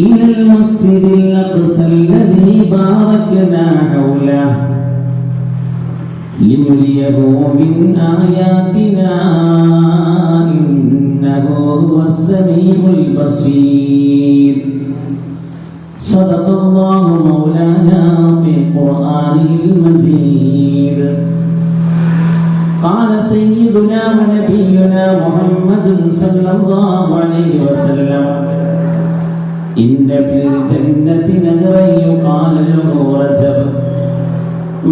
إلى المسجد الأقصى الذي باركنا حوله لنريه من آياتنا إنه هو السميع البصير. صدق الله مولانا في قرآنه المجيد. قال سيدنا ونبينا محمد صلى الله عليه وسلم: إن في الجنة نهرا يقال له رجب،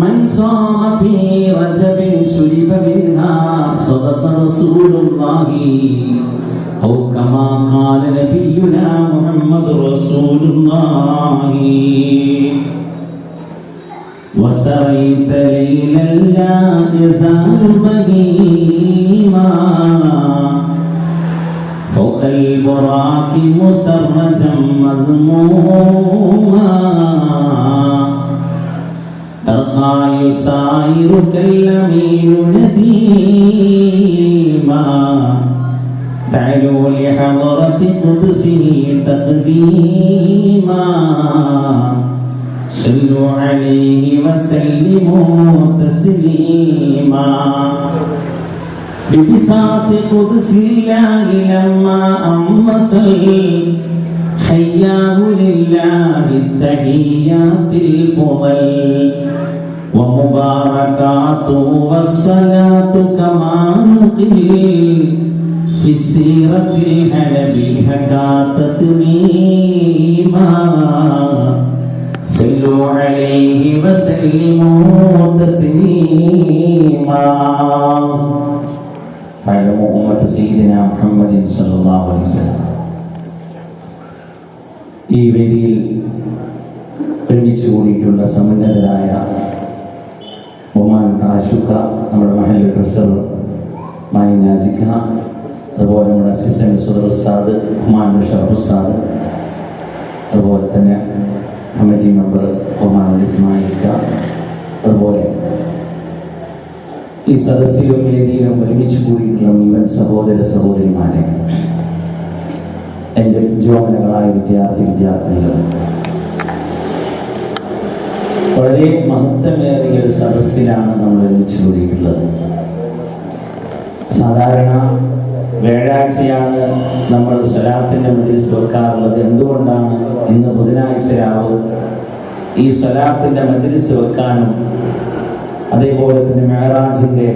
من صام في رجب شرب منها. صدق رسول الله أو كما قال نبينا محمد رسول الله. وسريت ليلا لا يزال بهيما فوق البراق مسرجا مذموما، ترقى يسايرك الأمين نديما، تعلو لحضرة قدسه تقديما. صلوا عليه وسلموا تسليما. ببساط قدس الله لما أمس حياه لله التحيات الفضل ومباركاته والصلاة كما نقل في السيرة الحنبي حكى تتميما. صلوا عليه وسلموا تسليما. على أمة سيدنا محمد صلى الله عليه وسلم. ഈ വേദിയിൽ ഒരുമിച്ച് കൂടിയിട്ടുള്ള സമുന്നതരായ ബഹുമാനപ്പെട്ട ആശുക്ക, നമ്മുടെ മഹൽ ട്രഷറർ മായി നാജിക്ക, അതുപോലെ നമ്മുടെ അസിസ്റ്റന്റ് സുദർ ഉസ്താദ് ബഹുമാനപ്പെട്ട ഷറഫ് ഉസ്താദ്, അതുപോലെ തന്നെ കമ്മിറ്റി മെമ്പർ ബഹുമാനപ്പെട്ട ഇസ്മായിൽക്ക, അതുപോലെ ഈ സദസ്സിലും വേദിയിലും ഒരുമിച്ച് കൂടിയിട്ടുള്ള മുഴുവൻ സഹോദര സഹോദരിമാരെ, എൻ്റെ ജോമനകളായ വിദ്യാർത്ഥികൾ, വളരെ മഹത്വമേറിയ ഒരു സദസ്സിലാണ് നമ്മൾ ഒരുമിച്ച് കൂടിയിട്ടുള്ളത്. സാധാരണ വ്യാഴാഴ്ചയാണ് നമ്മൾ സ്വലാത്തിന്റെ മജ്‌ലിസ് വെക്കാറുള്ളത്. എന്തുകൊണ്ടാണ് ഇന്ന് ബുധനാഴ്ച രാവ് ഈ സ്വലാത്തിന്റെ മജ്‌ലിസ് വെക്കാനും അതേപോലെ തന്നെ മെഹറാജിന്റെ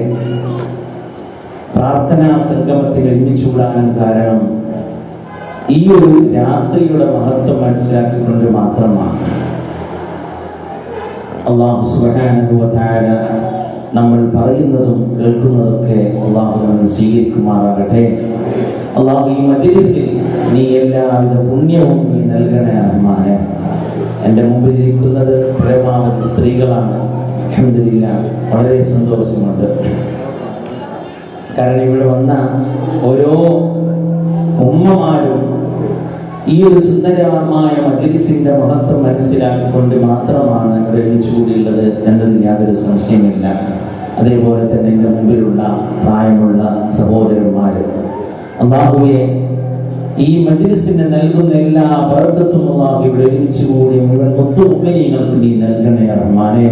പ്രാർത്ഥനാ സംഗമത്തിൽ ഒരുമിച്ച് കൂടാനും കാരണം ഈ ഒരു രാത്രിയുടെ മഹത്വം മനസ്സിലാക്കിക്കൊണ്ട് മാത്രമാണ്. അല്ലാഹു സുബ്ഹാനഹു വ തആല നമ്മൾ പറയുന്നതും കേൾക്കുന്നതൊക്കെ അല്ലാഹു നമ്മെ സ്വീകരിക്കുമാറാകട്ടെ. അല്ലാഹു ഈ മജ്‌ലിസിൽ നീ എല്ലാവിധ പുണ്യവും നീ നൽകണേ റഹ്മാനേ. എൻ്റെ മുമ്പിൽ ഇരിക്കുന്നത് പരമാവധി സ്ത്രീകളാണ്. അൽഹംദുലില്ലാഹ്, വളരെ സന്തോഷമുണ്ട്. കാരണം ഇവിടെ വന്ന ഓരോ ഉമ്മമാരും ഈ ഒരു സുന്ദരമായ മജ്‌ലിസിന്റെ മഹത്വം മനസ്സിലാക്കിക്കൊണ്ട് മാത്രമാണ് ഇവിടെ ഒരുമിച്ചുകൂടിയുള്ളത് എന്നതിൽ യാതൊരു സംശയമില്ല. അതേപോലെ തന്നെ എൻ്റെ മുമ്പിലുള്ള പ്രായമുള്ള സഹോദരന്മാര്, അല്ലാഹുവേ ഈ മജ്‌ലിസിന് നൽകുന്ന എല്ലാ ബർക്കത്തും അല്ലാഹു ഇവിടെ ഒരുമിച്ചുകൂടി മുഴുവൻ മുത്തുമുഅ്മിനീങ്ങൾക്ക് നീ നൽകണേ റഹ്മാനേ.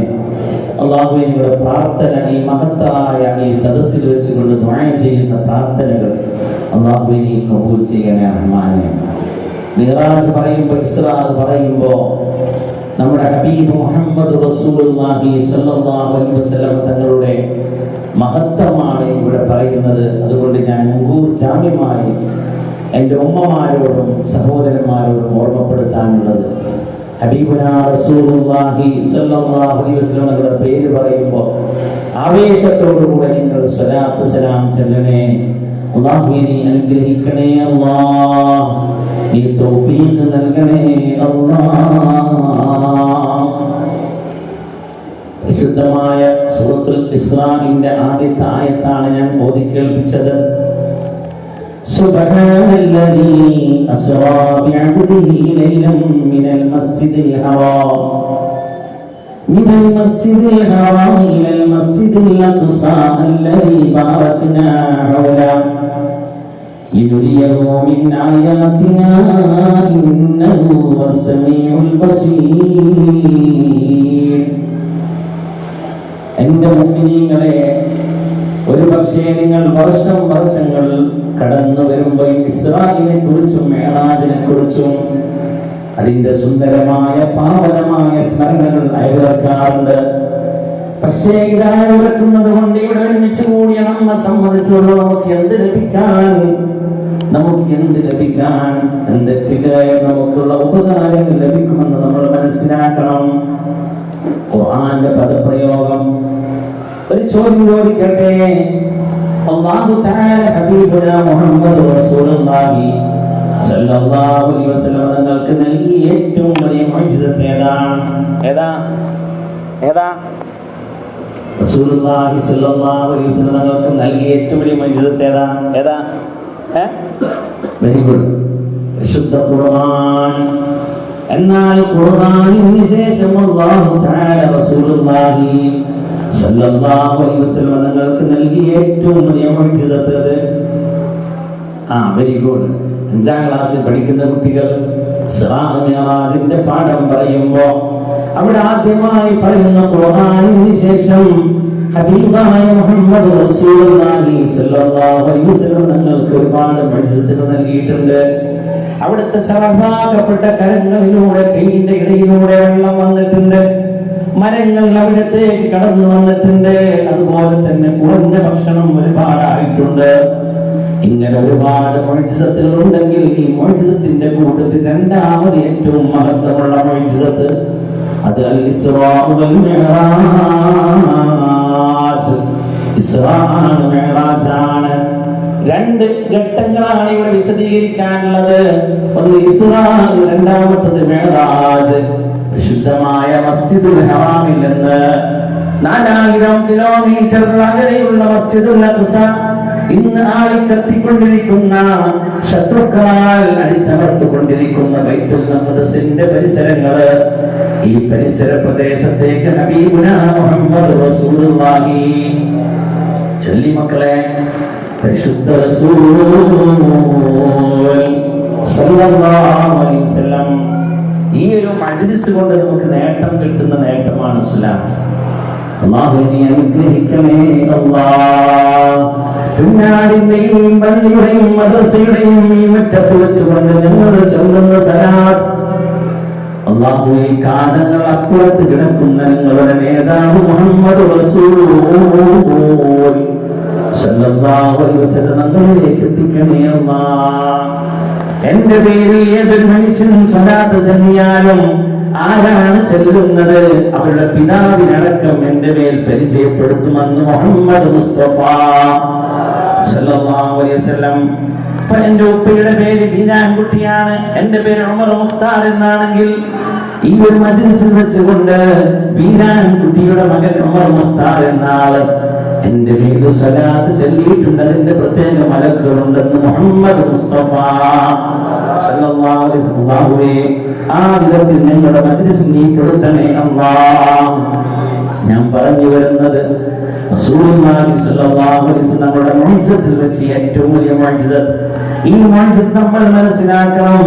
അല്ലാഹുവേ, ഞങ്ങളുടെ പ്രാർത്ഥന ഈ മഹത്തായ ഈ സദസ്സിൽ വെച്ചുകൊണ്ട് ദുആ ചെയ്യുന്ന പ്രാർത്ഥനകൾ അല്ലാഹുവേ നീ കബൂൽ ചെയ്യണേ റഹ്മാനേ. മിറാജ് പറയുമ്പോൾ, ഇസ്രാ പറയുമ്പോൾ നമ്മുടെ ഹബീബ് മുഹമ്മദ് റസൂലുള്ളാഹി സ്വല്ലല്ലാഹു അലൈഹി വസല്ലം തങ്ങളുടെ മഹത്വമാണ് ഇവിടെ പറയുന്നത്. അതുകൊണ്ട് ഞാൻ മുൻകൂർ ജാമ്യമായി എൻ്റെ ഉമ്മമാരോടും സഹോദരന്മാരോടും ഓർമ്മപ്പെടുത്താനുള്ളത്, ഹബീബുനാ റസൂലുള്ളാഹി സ്വല്ലല്ലാഹു അലൈഹി വസല്ലം തങ്ങളുടെ പേര് പറയുമ്പോൾ ആവേശത്തോടുകൂടെ നിങ്ങൾ സ്വലാത്ത് സലാം ചൊല്ലണേ. അല്ലാഹുവേ നീ അനുഗ്രഹിക്കണേ അല്ലാഹ്, നീ തൗഫീഖ് നൽകണേ അല്ലാഹ്. പരിശുദ്ധമായ സൂറത്തുൽ ഇസ്രാഇന്റെ ആദ്യത്തെ ആയത്താണ് ഞാൻ ഓതി കേൾപ്പിച്ചത്. സുബ്ഹാനല്ലദീ അസ്റാ ബിഅബ്ദിഹി ലൈലൻ മിനൽ മസ്ജിദിൽ ഹറാം ഇലൽ മസ്ജിദിൽ അഖ്സാ അല്ലദീ ബാറക്നാ ഹൗല لنريه من آياتنا إنه هو السميع البصير. എൻ്റെ മുഅ്മിനീങ്ങളെ, ഒരു പക്ഷേ നിങ്ങൾ വർഷങ്ങൾ കടന്നു വരുമ്പോൾ ഇസ്രായിലിനെ കുറിച്ചും മേറാജിനെ കുറിച്ചും അതിന്റെ സുന്ദരമായ പാവനമായ സ്മരണകൾ അയവിറക്കാറുണ്ട്. പക്ഷേ ഇതായവിറക്കുന്നത് കൊണ്ട് ഇവിടെ ഒരുമിച്ച് കൂടിയ നമ്മെ സംബന്ധിച്ചുള്ള നമുക്ക് എന്ത് ലഭിക്കാൻ എന്തൊക്കെ നമുക്കുള്ള ഉപകാരങ്ങൾ ലഭിക്കുമെന്ന് നമ്മൾ മനസ്സിലാക്കണം. ഖുർആന്റെ പദപ്രയോഗം ഒരു ചോദ്യം ചോദിക്കട്ടെ. അല്ലാഹു തആല ഹബീബുനാ മുഹമ്മദ് റസൂലുള്ളാഹി സല്ലല്ലാഹു അലൈഹി വസല്ലം തങ്ങൾക്ക് നൽകിയ ഏറ്റവും വലിയ മുഅ്ജിസത്ത് ഏതാ? റസൂലുള്ളാഹി സല്ലല്ലാഹു അലൈഹി വസല്ലം തങ്ങൾക്ക് നൽകിയ ഏറ്റവും വലിയ മുഅ്ജിസത്ത് ഏതാ? വെരി ഗുഡ്, വിശുദ്ധ ഖുർആൻ. എന്നാൽ ഖുർആനിന് ശേഷം അല്ലാഹു തആല റസൂലുള്ളാഹി സല്ലല്ലാഹു അലൈഹി വസല്ലം തങ്ങൾക്ക് നൽകിയ ഏറ്റവും വലിയ മുഅ്ജിസത്ത് വെരി ഗുഡ്. 5ാം ക്ലാസ്സിൽ പഠിക്കുന്ന കുട്ടികൾ ഇസ്റാ മിഅ്റാജിന്റെ പാഠം പറയുമ്പോ അവിടെ ആദ്യമായി പറയുന്ന ഖുർആനിന് ശേഷം ഹബീബായ മുഹമ്മദ് റസൂലുള്ളാഹി സ്വല്ലല്ലാഹു അലൈഹി വസല്ലം തങ്ങൾക്ക് ഒരുപാട് മുഅ്ജിസത്തുകൾ നൽകിയിട്ടുണ്ട്. അവിടുത്തെ ശറഫാക്കപ്പെട്ട കരങ്ങളിലൂടെ കൈയിന്റെ ഇടയിലൂടെ വെള്ളം വന്നിട്ടുണ്ട്. മരങ്ങൾ അവിടത്തേക്ക് കടന്നു വന്നിട്ടുണ്ട്. അതുപോലെ തന്നെ കുറഞ്ഞ ഭക്ഷണം ഒരുപാടായിട്ടുണ്ട്. ഇങ്ങനെ ഒരുപാട് മുഅ്ജിസത്തുകൾ ഉണ്ടെങ്കിൽ ഈ മുഅ്ജിസത്തിന്റെ കൂട്ടത്തിൽ രണ്ടാമത് ഏറ്റവും മഹത്വമുള്ള മുഅ്ജിസത്ത് അത് അൽ ഇസ്റാ വൽ മിഅ്റാജ്. ഇസ്റാ ആണ്, മിഅ്റാജ് ആണ്. 2 ഘട്ടങ്ങളാണ് ഇവിടെ വിശദീകരിക്കാനുള്ളത്. ഒന്ന് ഇസ്റാ, രണ്ടാമത്തത് മിഅ്റാജ്. വിശുദ്ധമായ മസ്ജിദുൽ ഹറാമിൽ നിന്ന് 4000 കിലോമീറ്റർ അകലെയുള്ള മസ്ജിദുൽ അഖ്സ, ഇന്ന് ആളിക്കത്തിക്കൊണ്ടിരിക്കുന്ന, ശത്രുക്കളാൽ അടിച്ചമർത്തുകൊണ്ടിരിക്കുന്ന ബൈത്തുൽ മഖ്ദിസിന്റെ പരിസരങ്ങള്, ഈ പരിസര പ്രദേശത്തേക്ക് ഹബീബുനാ മുഹമ്മദ് റസൂലുള്ളാഹി ചൊല്ലി മക്കളെ, പരിശുദ്ധ റസൂൽ സല്ലല്ലാഹു അലൈഹി വസല്ലം. ഈ ഒരു മജ്ലിസ് കൊണ്ട് നമുക്ക് നേട്ടം കിട്ടുന്ന നേട്ടമാണ് ഇസ്ലാം. അല്ലാഹുവിനെ അനുഗ്രഹിക്കണേ അല്ലാഹ്. പിന്നാടിന്റെയും പള്ളിയുടെയും മദ്രസയുടെയും ഈ മുറ്റത്ത് വെച്ചുകൊണ്ട് ഞങ്ങൾ ചൊല്ലുന്ന സലാത്ത്, അല്ലാഹുവേ, കാലങ്ങൾ അപ്പുറത്ത് കിടക്കുന്ന ഞങ്ങളുടെ നേതാവ് മുഹമ്മദ് റസൂൽ സല്ലല്ലാഹു അലൈഹി വസല്ലം ഞങ്ങളിലേക്ക് എത്തിക്കണേ അല്ലാഹ്. എന്റെ പേരിൽ ഏതൊരു മനുഷ്യൻ സ്വലാത്ത് ചൊല്ലിയാലും ആരാണ് ചെല്ലുന്നത് അവരുടെ പിതാവിനടക്കം എന്റെ മേൽ പരിചയപ്പെടുത്തുമെന്ന് മുഹമ്മദ് മുസ്തഫ സല്ലല്ലാഹു അലൈഹി വസല്ലം. അപ്പൊ എന്റെ ഉപ്പയുടെ പേര് ബീനാൻകുട്ടിയാണ്, എന്റെ പേര് ഉമർ മുഖ്താർ എന്നാണെങ്കിൽ ഈ ഒരു മജ്ലിസിൽ വെച്ചുകൊണ്ട് ബീനാൻകുട്ടിയുടെ മകൻ ഉമർ മുഖ്താർ എന്ന ആള് എന്റെ പേര് സ്വലാത്ത് ചൊല്ലിയിട്ടുണ്ട്, അതിന്റെ പ്രത്യേക മലക്കുകളുണ്ടെന്ന് മുഹമ്മദ് മുസ്തഫ സല്ലല്ലാഹു അലൈഹി വസല്ലം. ആ വിധത്തിൽ ഞങ്ങളുടെ മജ്ലിസ് നീ കൊടുത്തണേ അല്ലാഹ്. ഞാൻ പറഞ്ഞു വരുന്നത് റസൂലുള്ളാഹി സ്വല്ലല്ലാഹു അലൈഹി വസല്ലം നമ്മുടെ മുഅ്ജിസത്തിൽ വെച്ച് ഏറ്റവും വലിയ മുഅ്ജിസത്ത്. ഈ മുഅ്ജിസത്ത് നമ്മൾ മനസ്സിലാക്കണം.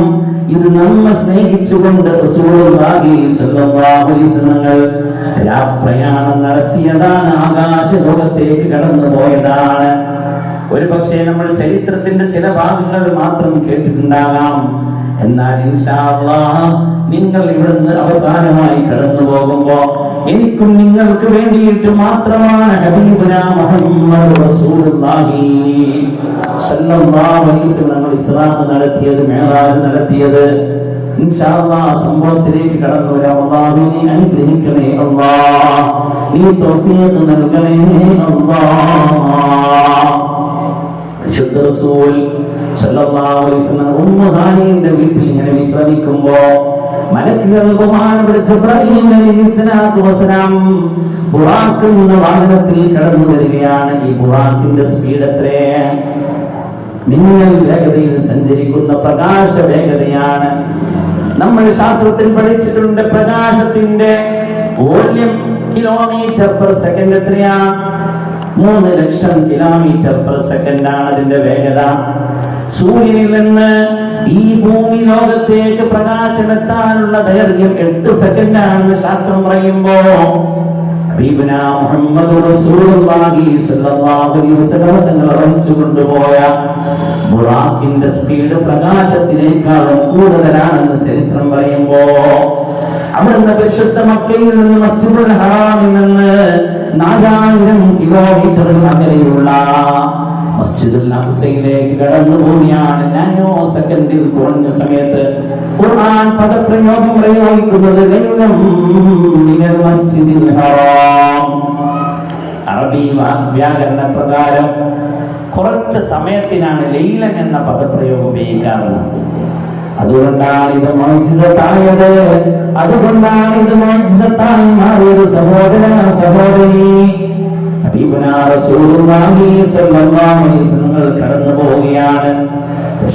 ഇത് നമ്മെ സ്നേഹിച്ചുകൊണ്ട് റസൂലുള്ളാഹി സ്വല്ലല്ലാഹു അലൈഹി വസല്ലം രാപ്രയാണം നടത്തിയതാണ്, ആകാശ ലോകത്തേക്ക് കടന്നു പോയതാണ്. ഒരു പക്ഷേ നമ്മൾ ചരിത്രത്തിന്റെ ചില ഭാഗങ്ങൾ മാത്രം കേട്ടിട്ടുണ്ടാകാം. എന്നാൽ ഇൻഷാ അല്ലാഹ് നിങ്ങൾ ഇവിടുന്ന് അവസാനമായി കടന്നു പോകുമ്പോ എനിക്കും നിങ്ങൾക്ക് വേണ്ടിയിട്ട് മാത്രമാണ് ഹബീബുനാ മുഹമ്മദ് റസൂലുള്ളാഹി സല്ലല്ലാഹു അലൈഹി വസല്ലം ഇസ്റാ നടത്തിയത്, മിഅ്റാജ് നടത്തിയത്. ഇൻഷാ അല്ലാഹ് സംഭവത്തിലേക്ക് കടന്നു വരാം. അല്ലാഹു നീ അനുഗ്രഹിക്കണേ അല്ലാഹ്, നീ തൗഫീഖ് നൽകണേ അല്ലാഹ്. വിശുദ്ധ റസൂൽ സല്ലല്ലാഹു അലൈഹി വസല്ലം ഉമ്മു ഹാനിയുടെ വീട്ടിൽ ഇങ്ങനെ വിശ്രമിക്കുമ്പോ മലക്കുകൾ ബഹുമാനപ്പെട്ട ജിബ്രീൽ അലൈഹിസ്സലാത്തു വസ്സലാം ബുറാഖ് എന്ന വാഹനത്തിൽ കടന്നു വരികയാണ്. ഈ ബുറാഖിന്റെ സ്പീഡ് എത്രയാണ്? മിന്നൽ വേഗതയിൽ സഞ്ചരിക്കുന്ന പ്രകാശ വേഗതയാണ്. നമ്മൾ ശാസ്ത്രത്തിൽ പഠിച്ചിട്ടുണ്ട് പ്രകാശത്തിന്റെ വോള്യം കിലോമീറ്റർ പെർ സെക്കൻഡ് എത്രയാണ്? 3 ലക്ഷം കിലോമീറ്റർ പെർ സെക്കൻഡ് ആണ് അതിന്റെ വേഗത. സൂര്യനിൽ നിന്ന് ഈ ഭൂമി ലോകത്തേക്ക് പ്രകാശമെത്താനുള്ള ദൈർഘ്യം 8 സെക്കൻഡാണെന്ന് ശാസ്ത്രം പറയുമ്പോ ഹബീബുനാ മുഹമ്മദ് റസൂലുള്ളാഹി സ്വല്ലല്ലാഹു അലൈഹി വസല്ലം തങ്ങൾ അറിയിച്ചു കൊണ്ടുപോയ ബുറാഖിന്റെ സ്പീഡ് പ്രകാശത്തിനേക്കാളും കൂടുതലാണെന്ന് ചരിത്രം പറയുമ്പോ അവിടുന്ന് പരിശുദ്ധ മക്കയിൽ നിന്ന് മസ്ജിദുൽ ഹറാമിൽ നിന്ന് 4000 കിലോമീറ്റർ അകലെയുള്ള മസ്ജിദുൽ അഖ്സയിലേക്ക് കടന്നു പോവുകയാണ്. നാനോ സെക്കൻഡിൽ കുറഞ്ഞ സമയത്ത് ഖുർആൻ പദപ്രയോഗം പ്രയോഗിക്കുന്നത് മിനൽ മസ്ജിദിൽ ഹറാം. അറബി വ്യാകരണ പ്രകാരം കുറച്ച് സമയത്തിനാണ് ലൈലൻ എന്ന പദപ്രയോഗം ഉപയോഗിക്കാറുള്ളത്. അതുകൊണ്ടാണ് ഇത് മുഅ്ജിസത്തായത്. അതുകൊണ്ടാണ് ഇത് മുഅ്ജിസത്തായി മാറിയത്. സഹോദര സഹോദരി, ഹബീബുനാ റസൂലുള്ളാഹി സ്വല്ലല്ലാഹു അലൈഹി വസല്ലം കടന്നു പോവുകയാണ്.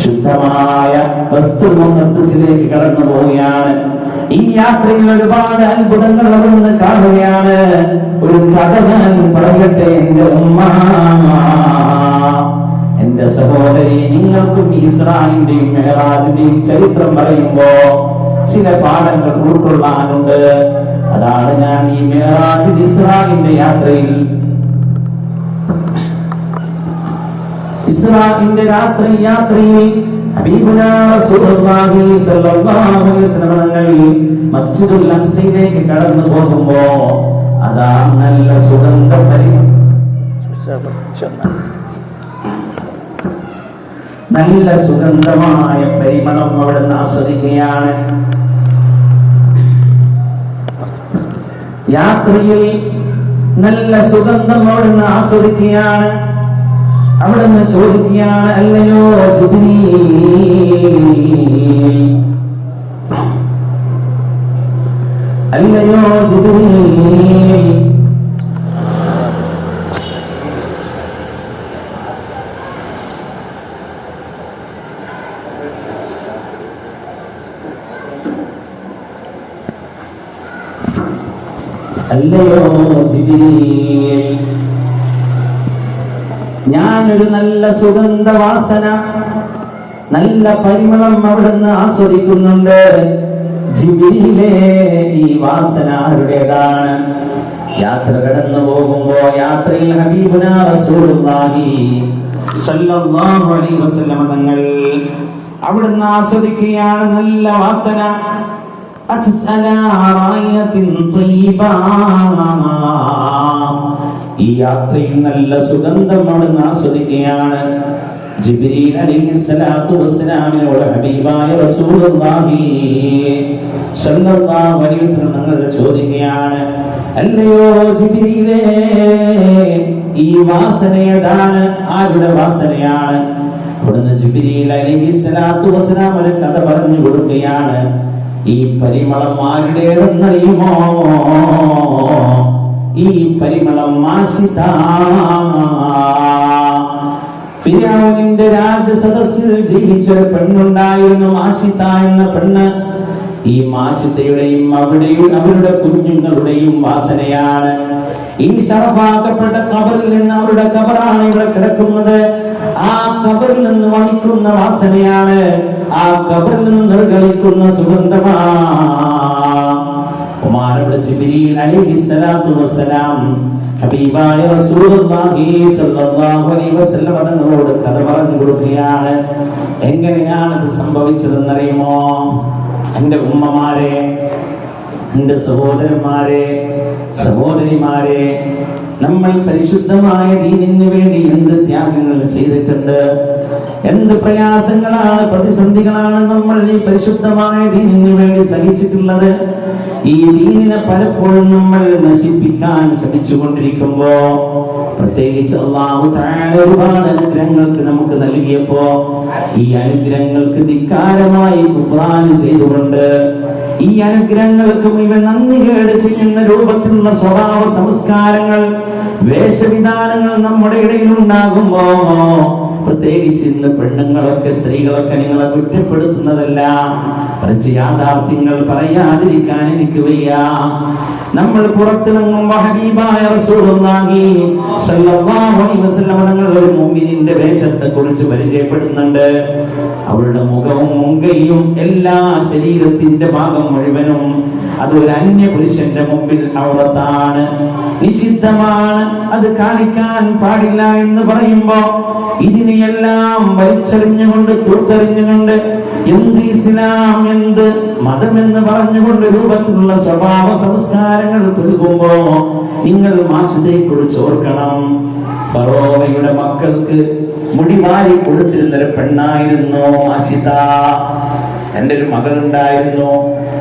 ശുദ്ധമായ ബൈത്തുൽ മുഖദ്ദസിലേക്ക് കടന്നു പോവുകയാണ്. ഈ യാത്രയിൽ ഒരുപാട് അത്ഭുതങ്ങൾ അവിടുന്ന് കാണുകയാണ്. ഒരു കഥ ഞാൻ പറയട്ടെ എന്റെ ഉമ്മ, എന്റെ സഹോദരി, നിങ്ങൾക്കും ഇസ്രായിന്റെയും മെഹറാജിന്റെയും ചരിത്രം പറയുമ്പോ ചില പാഠങ്ങൾ ഉൾക്കൊള്ളാനുണ്ട്. അതാണ് ഞാൻ ഈ മെഹറാജ് ഇസ്രായിന്റെ യാത്രയിൽ, ഇസ്രായിന്റെ യാത്രയിൽ ഹബീബുനാ റസൂലുള്ളാഹി സ്വല്ലല്ലാഹു അലൈഹി വസല്ലം തങ്ങൾ മസ്ജിദുൽ അഖ്സയിലേക്ക് കടന്നു പോകുമ്പോ അതാ നല്ല നല്ല സുഗന്ധമായ പരിമളം അവിടുന്ന് ആസ്വദിക്കുകയാണ്. യാത്രയിൽ നല്ല സുഗന്ധം അവിടുന്ന് ആസ്വദിക്കുകയാണ്. അവിടുന്ന് ചോദിക്കുകയാണ്, അല്ലയോ ജിബ്രീൽ, അല്ലയോ ജിബ്രീൽ, അല്ലയോ ജിബ്രീൽ, ഞാനൊരു നല്ല സുഗന്ധവാസന, നല്ല പരിമളം അവിടുന്ന് ആസ്വദിക്കുന്നുണ്ട്. ജിബ്രീലേ, ഈ വാസന ആരുടേതാണ്? യാത്ര കടന്നു പോകുമ്പോ യാത്രയിൽ ഹബീബുനാ റസൂലുള്ളാഹി സ്വല്ലല്ലാഹു അലൈഹി വസല്ലം തങ്ങൾ അവിടുന്ന് ആസ്വദിക്കുകയാണ് നല്ല വാസന. ഈ യാത്രയിൽ നല്ല സുഗന്ധം അവിടുന്ന് ആസ്വദിക്കുകയാണ്. ജിബ്രീൽ അലൈഹിസ്സലാത്തു വസ്സലാമിനോട് ഹബീബായ റസൂലുള്ളാഹി സ്വല്ലല്ലാഹു അലൈഹി വസല്ലം തങ്ങൾ ചോദിക്കുകയാണ്, അല്ലയോ ജിബ്രീലേ, ഈ വാസന ഏതാണ്? ആരുടെ വാസനയാണ്? അവിടുന്ന് ജിബ്രീൽ അലൈഹിസ്സലാത്തു വസ്സലാം ഒരു കഥ പറഞ്ഞു കൊടുക്കുകയാണ്. ഈ പരിമളം ആരുടേതെന്നറിയുമോ? ഈ പരിമളം മാഷിത, ഫിർഔനിന്റെ രാജസദസ്സിൽ ജീവിച്ചൊരു പെണ്ണുണ്ടായിരുന്നു, മാഷിത എന്ന പെണ്ണ്. ഈ മാഷിതയുടെയും അവരുടെ കുഞ്ഞുങ്ങളുടെയും വാസനയാണ്. ഈ ശറഫാക്കപ്പെട്ട ഖബറിൽ നിന്ന്, അവരുടെ ഖബറാണ് ഇവിടെ കിടക്കുന്നത്, ആ ഖബറിൽ നിന്ന് വമിക്കുന്ന വാസനയാണ്, ആ ഖബറിൽ നിന്ന് നിർഗളിക്കുന്ന സുഗന്ധമാണ്. ജിബ്രീൽ അലൈഹിസ്സലാത്തു വസ്സലാം ഹബീബായ റസൂലുള്ളാഹി സ്വല്ലല്ലാഹു അലൈഹി വസല്ലം തങ്ങളോട് കഥ പറഞ്ഞു കൊടുക്കുകയാണ്. എങ്ങനെയാണ് ഇത് സംഭവിച്ചതെന്നറിയുമോ? എന്റെ ഉമ്മമാരെ, എന്റെ സഹോദരന്മാരെ, സഹോദരിമാരെ, നമ്മൾ പരിശുദ്ധമായ ദീനിന് വേണ്ടി എന്ത് ത്യാഗങ്ങൾ ചെയ്തിട്ടുണ്ട്, എന്ത് പ്രയാസങ്ങളാണ്, പ്രതിസന്ധികളാണ് നമ്മൾ ഈ പരിശുദ്ധമായ ദീനിന് വേണ്ടി സഹിച്ചിട്ടുള്ളത്. ഈ ദീനിനെ പലപ്പോഴും നമ്മൾ നശിപ്പിക്കാൻ ശ്രമിച്ചുകൊണ്ടിരിക്കുമ്പോ, പ്രത്യേകിച്ച് അല്ലാഹു തആല ഒരുപാട് അനുഗ്രഹങ്ങൾക്ക് നമുക്ക് നൽകിയപ്പോ ഈ അനുഗ്രഹങ്ങൾക്ക് ധിക്കാരമായി കുഫ്റാൻ ചെയ്തുകൊണ്ട്, ഈ അനുഗ്രഹങ്ങൾക്ക് മുഴുവൻ നന്ദികേട് ചെയ്യുന്ന രൂപത്തിലുള്ള സ്വഭാവ സംസ്കാരങ്ങൾ, വേഷവിധാനങ്ങൾ നമ്മുടെ ഇടയിൽ ഉണ്ടാകുമ്പോ, പ്രത്യേകിച്ച് ഇന്ന് പെണ്ണുങ്ങളൊക്കെ സ്ത്രീകളൊക്കെ നിങ്ങളെ കുറ്റപ്പെടുത്തുന്നതല്ല, മറിച്ച് യാഥാർത്ഥ്യങ്ങൾ പറയാതിരിക്കാൻ എനിക്ക് വയ്യ. നമ്മൾ പുറത്തിറങ്ങുമ്പോൾ ഹബീബായ റസൂലുള്ളാഹി സ്വല്ലല്ലാഹു അലൈഹി വസല്ലം തങ്ങൾ ഒരു മുഅ്മിനിന്റെ വേഷത്തെ കുറിച്ച് പരിചയപ്പെടുന്നുണ്ട്. അവളുടെ മുഖവും മുങ്കയും എല്ലാ ശരീരത്തിന്റെ ഭാഗം മുഴുവനും അത് ഒരു അന്യ പുരുഷന്റെ മുമ്പിൽ ഔറത്താണ്, നിഷിദ്ധമാണ്, അത് കാണിക്കാൻ പാടില്ല എന്ന് പറയുമ്പോ ഇതിനെയെല്ലാം വലിച്ചെറിഞ്ഞുകൊണ്ട് തൂത്തെറിഞ്ഞുകൊണ്ട് എന്ത് ഇസ്ലാം, എന്ത് മതമെന്ന് പറഞ്ഞുകൊണ്ട് രൂപത്തിലുള്ള സ്വഭാവ സംസ്കാരങ്ങൾ പുലുകുമ്പോ നിങ്ങൾ മാഷിദയെ കുറിച്ച് ഓർക്കണം. ഫറോവയുടെ മക്കൾക്ക് മുടിമാരി കൊടുത്തിരുന്നൊരു പെണ്ണായിരുന്നു മാഷിദ. എൻ്റെ ഒരു മകളുണ്ടായിരുന്നു.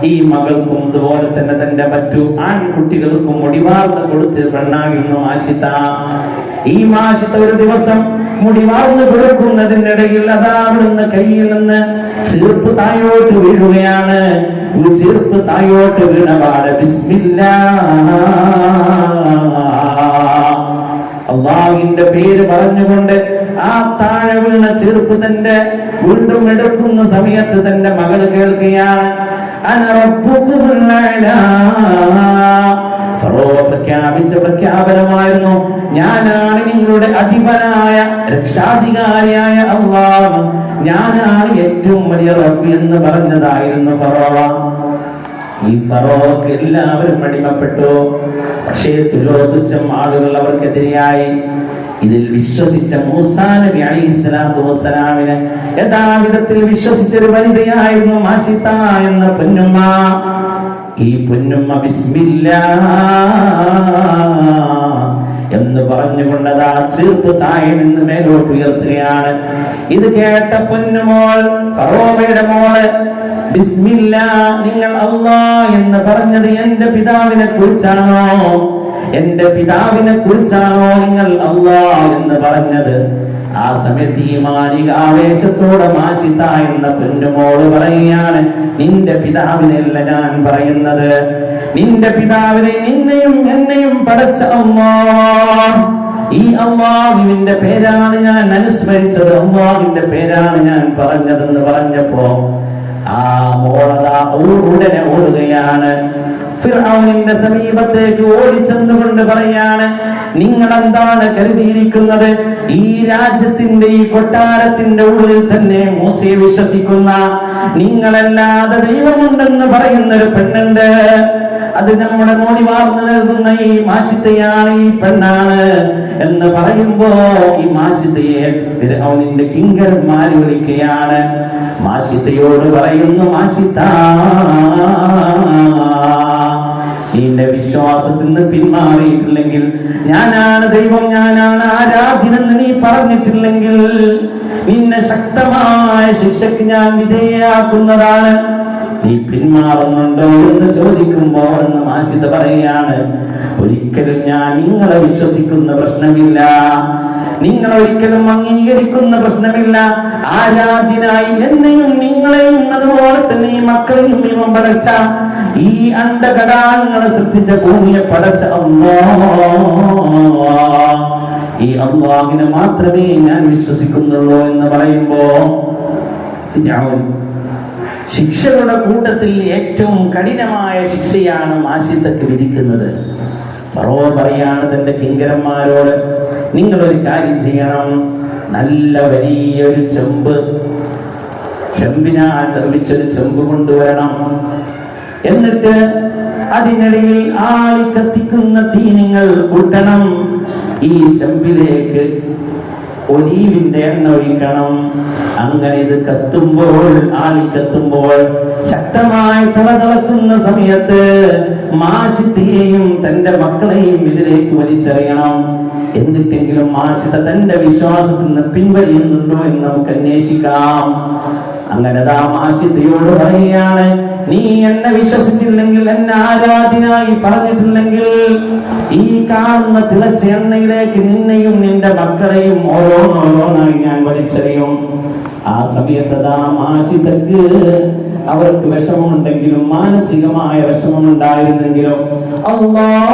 ഈ മകൾക്കും അതുപോലെ തന്നെ തന്റെ മറ്റു ആൺകുട്ടികൾക്കും മുടിവാർന്ന് കൊടുത്ത് പെണ്ണായിരുന്നു മാഷിദ. ഈ മാഷിദ ഒരു ദിവസം മുടിവാർന്ന് കൊടുക്കുന്നതിന്റെ ഇടയിൽ അതാ അവിടുന്ന് കയ്യിൽ നിന്ന് ചീർപ്പ് തായോട്ട് വീഴുകയാണ്. ചീർപ്പ് തായോട്ട് വീണപാട് ബിസ്മില്ലാഹ്, അല്ലാഹുവിന്റെ പേര് പറഞ്ഞുകൊണ്ട് ആ താഴെ വീണ ചീർപ്പ് തന്റെ വീണ്ടും എടുക്കുന്ന സമയത്ത് തന്റെ മകൾ കേൾക്കുകയാണ്, അന റബ്ബുകുൽ അഅ്ലാ. ഫറോവ പ്രഖ്യാപിച്ച പ്രഖ്യാപനമായിരുന്നു, ഞാനാണ് നിങ്ങളുടെ അധിപനായ രക്ഷാധികാരിയായ അല്ലാഹ്, ഞാനാണ് ഏറ്റവും വലിയ റബ്ബ് എന്ന് പറഞ്ഞതായിരുന്നു ഫറോവ. ഈ ഫറോവക്ക് എല്ലാവരും അടിമപ്പെട്ടു. പക്ഷേ തുലോതുച്ഛം ആളുകൾ അവർക്കെതിരെയായി. ഇതിൽ വിശ്വസിച്ച മൂസാ നബി അലൈഹിസ്സലാത്തു വസ്സലാമിനെ യഥാവിധത്തിൽ വിശ്വസിച്ചൊരു വനിതയായിരുന്നു മാഷിത എന്ന പൊന്നുമ്മ. ഈ പൊന്നുമ്മ ബിസ്മില്ലാഹ് എന്ന് പറഞ്ഞുകൊണ്ടതാ ചീർപ്പ് താഴെ നിന്ന് മേലോട്ട് ഉയർത്തുകയാണ്. ഇത് കേട്ട പൊന്നുമോൾ, ഫറോവയുടെ മോള്, ബിസ്മില്ലാഹ്, നിങ്ങൾ അല്ലാഹ് എന്ന് പറഞ്ഞത് എന്റെ പിതാവിനെ കുറിച്ചാണോ? എന്റെ പിതാവിനെ കുറിച്ചാണോ നിങ്ങൾ അല്ലാഹ് എന്ന് പറഞ്ഞത്? ആ സമയത്ത് ഈ മാനിക ആവേശത്തോടെ മാഷിത എന്ന പൊന്നുമോള് പറയുകയാണ്, നിന്റെ പിതാവിനല്ല ഞാൻ പറയുന്നത്, നിന്റെ പിതാവിനെ, നിന്നെയും എന്നെയും പടച്ച അല്ലാഹ്, ഈ അല്ലാഹുവിന്റെ പേരാണ് ഞാൻ അനുസ്മരിച്ചത്, അല്ലാഹുവിന്റെ പേരാണ് ഞാൻ പറഞ്ഞതെന്ന് പറഞ്ഞപ്പോ ആ മോളതാ ഉടനെ ഓടുകയാണ്. ഫിർഔനിന്റെ സമീപത്തേക്ക് ഓടിച്ചെന്നുകൊണ്ട് പറയാണ്, നിങ്ങൾ എന്താണ് കരുതിയിരിക്കുന്നത്? ഈ രാജ്യത്തിന്റെ, ഈ കൊട്ടാരത്തിന്റെ ഉള്ളിൽ തന്നെ മൂസയെ വിശ്വസിക്കുന്ന, നിങ്ങളല്ലാതെ ദൈവമുണ്ടെന്ന് പറയുന്ന ഒരു പെണ്ണുണ്ട്. അത് നമ്മുടെ മോടി വാർന്നു നൽകുന്ന ഈ മാഷിതയാണ്, ഈ പെണ്ണാണ് എന്ന് പറയുമ്പോ ഈ മാഷിതയെ ഫിർഔനിന്റെ കിങ്കരന്മാര് വിളിക്കുകയാണ്. മാഷിതയോട് പറയുന്നു, മാഷിത, നിന്റെ വിശ്വാസത്തിൽ നിന്ന് പിന്മാറിയിട്ടില്ലെങ്കിൽ, ഞാനാണ് ദൈവം, ഞാനാണ് ആരാധ്യനെന്ന് നീ പറഞ്ഞിട്ടില്ലെങ്കിൽ നിന്നെ ശക്തമായ ശിക്ഷയ്ക്ക് ഞാൻ വിധേയയാക്കുന്നതാണ്. നീ പിന്മാറുന്നുണ്ടോ എന്ന് ചോദിക്കുമ്പോ എന്ന് മാഷിത പറയുകയാണ്, ഒരിക്കലും ഞാൻ നിങ്ങളെ വിശ്വസിക്കുന്ന പ്രശ്നമില്ല, നിങ്ങൾ ഒരിക്കലും അംഗീകരിക്കുന്ന പ്രശ്നമില്ല. ആരാധ്യനായി എന്നെയും നിങ്ങളെയും അതുപോലെ തന്നെ ഈ മക്കളെയും ദൈവം പടച്ച, ഈ അണ്ടകടാങ്ങളെ സൃഷ്ടിച്ച ഭൂമിയെ പടച്ച അല്ലാഹ്, ഈ അല്ലാഹുവിനെ മാത്രമേ ഞാൻ വിശ്വസിക്കുന്നുള്ളൂ എന്ന് പറയുമ്പോ ശിക്ഷകളുടെ കൂട്ടത്തിൽ ഏറ്റവും കഠിനമായ ശിക്ഷയാണ് മാഷിദക്ക് വിധിക്കുന്നത്. ഫറോ പറയാണ് തന്റെ കിങ്കരന്മാരോട്, നിങ്ങളൊരു കാര്യം ചെയ്യണം, നല്ല വലിയൊരു ചെമ്പിനാൽ നിർമ്മിച്ചൊരു ചെമ്പ് കൊണ്ടുവരണം. എന്നിട്ട് അതിനിടയിൽ ആളി കത്തിക്കുന്ന തീ നിങ്ങൾ കൂട്ടണം. ഈ ചെമ്പിലേക്ക് ഒലീവിന്റെ എണ്ണ ഒഴിക്കണം. അങ്ങനെ ഇത് കത്തുമ്പോൾ, ആളിക്കത്തുമ്പോൾ, ശക്തമായി തളതളക്കുന്ന സമയത്ത് മാഷിതയെയും തന്റെ മക്കളെയും ഇതിലേക്ക് വലിച്ചെറിയണം. എന്നിട്ടെങ്കിലും മാഷിത തന്റെ വിശ്വാസത്തിൽ നിന്ന് പിൻവലിയുന്നുണ്ടോ എന്ന് നമുക്ക് അന്വേഷിക്കാം. അങ്ങനെ മാഷിതയോട് പറയുകയാണ്, നീ എന്നെ വിശ്വസിച്ചില്ലെങ്കിൽ, എന്നെ ആരാധ്യനായി പറഞ്ഞിട്ടില്ലെങ്കിൽ ഈ കാണുന്ന തിളച്ച എണ്ണയിലേക്ക് നിന്നെയും നിന്റെ മക്കളെയും ഓരോന്നോരോന്നായി ഞാൻ വലിച്ചെറിയും. ആ സമയത്ത് മാഷിതക്ക് അവർക്ക് വിഷമമുണ്ടെങ്കിലും, മാനസികമായ വിഷമമുണ്ടായിരുന്നെങ്കിലും, അല്ലാഹ്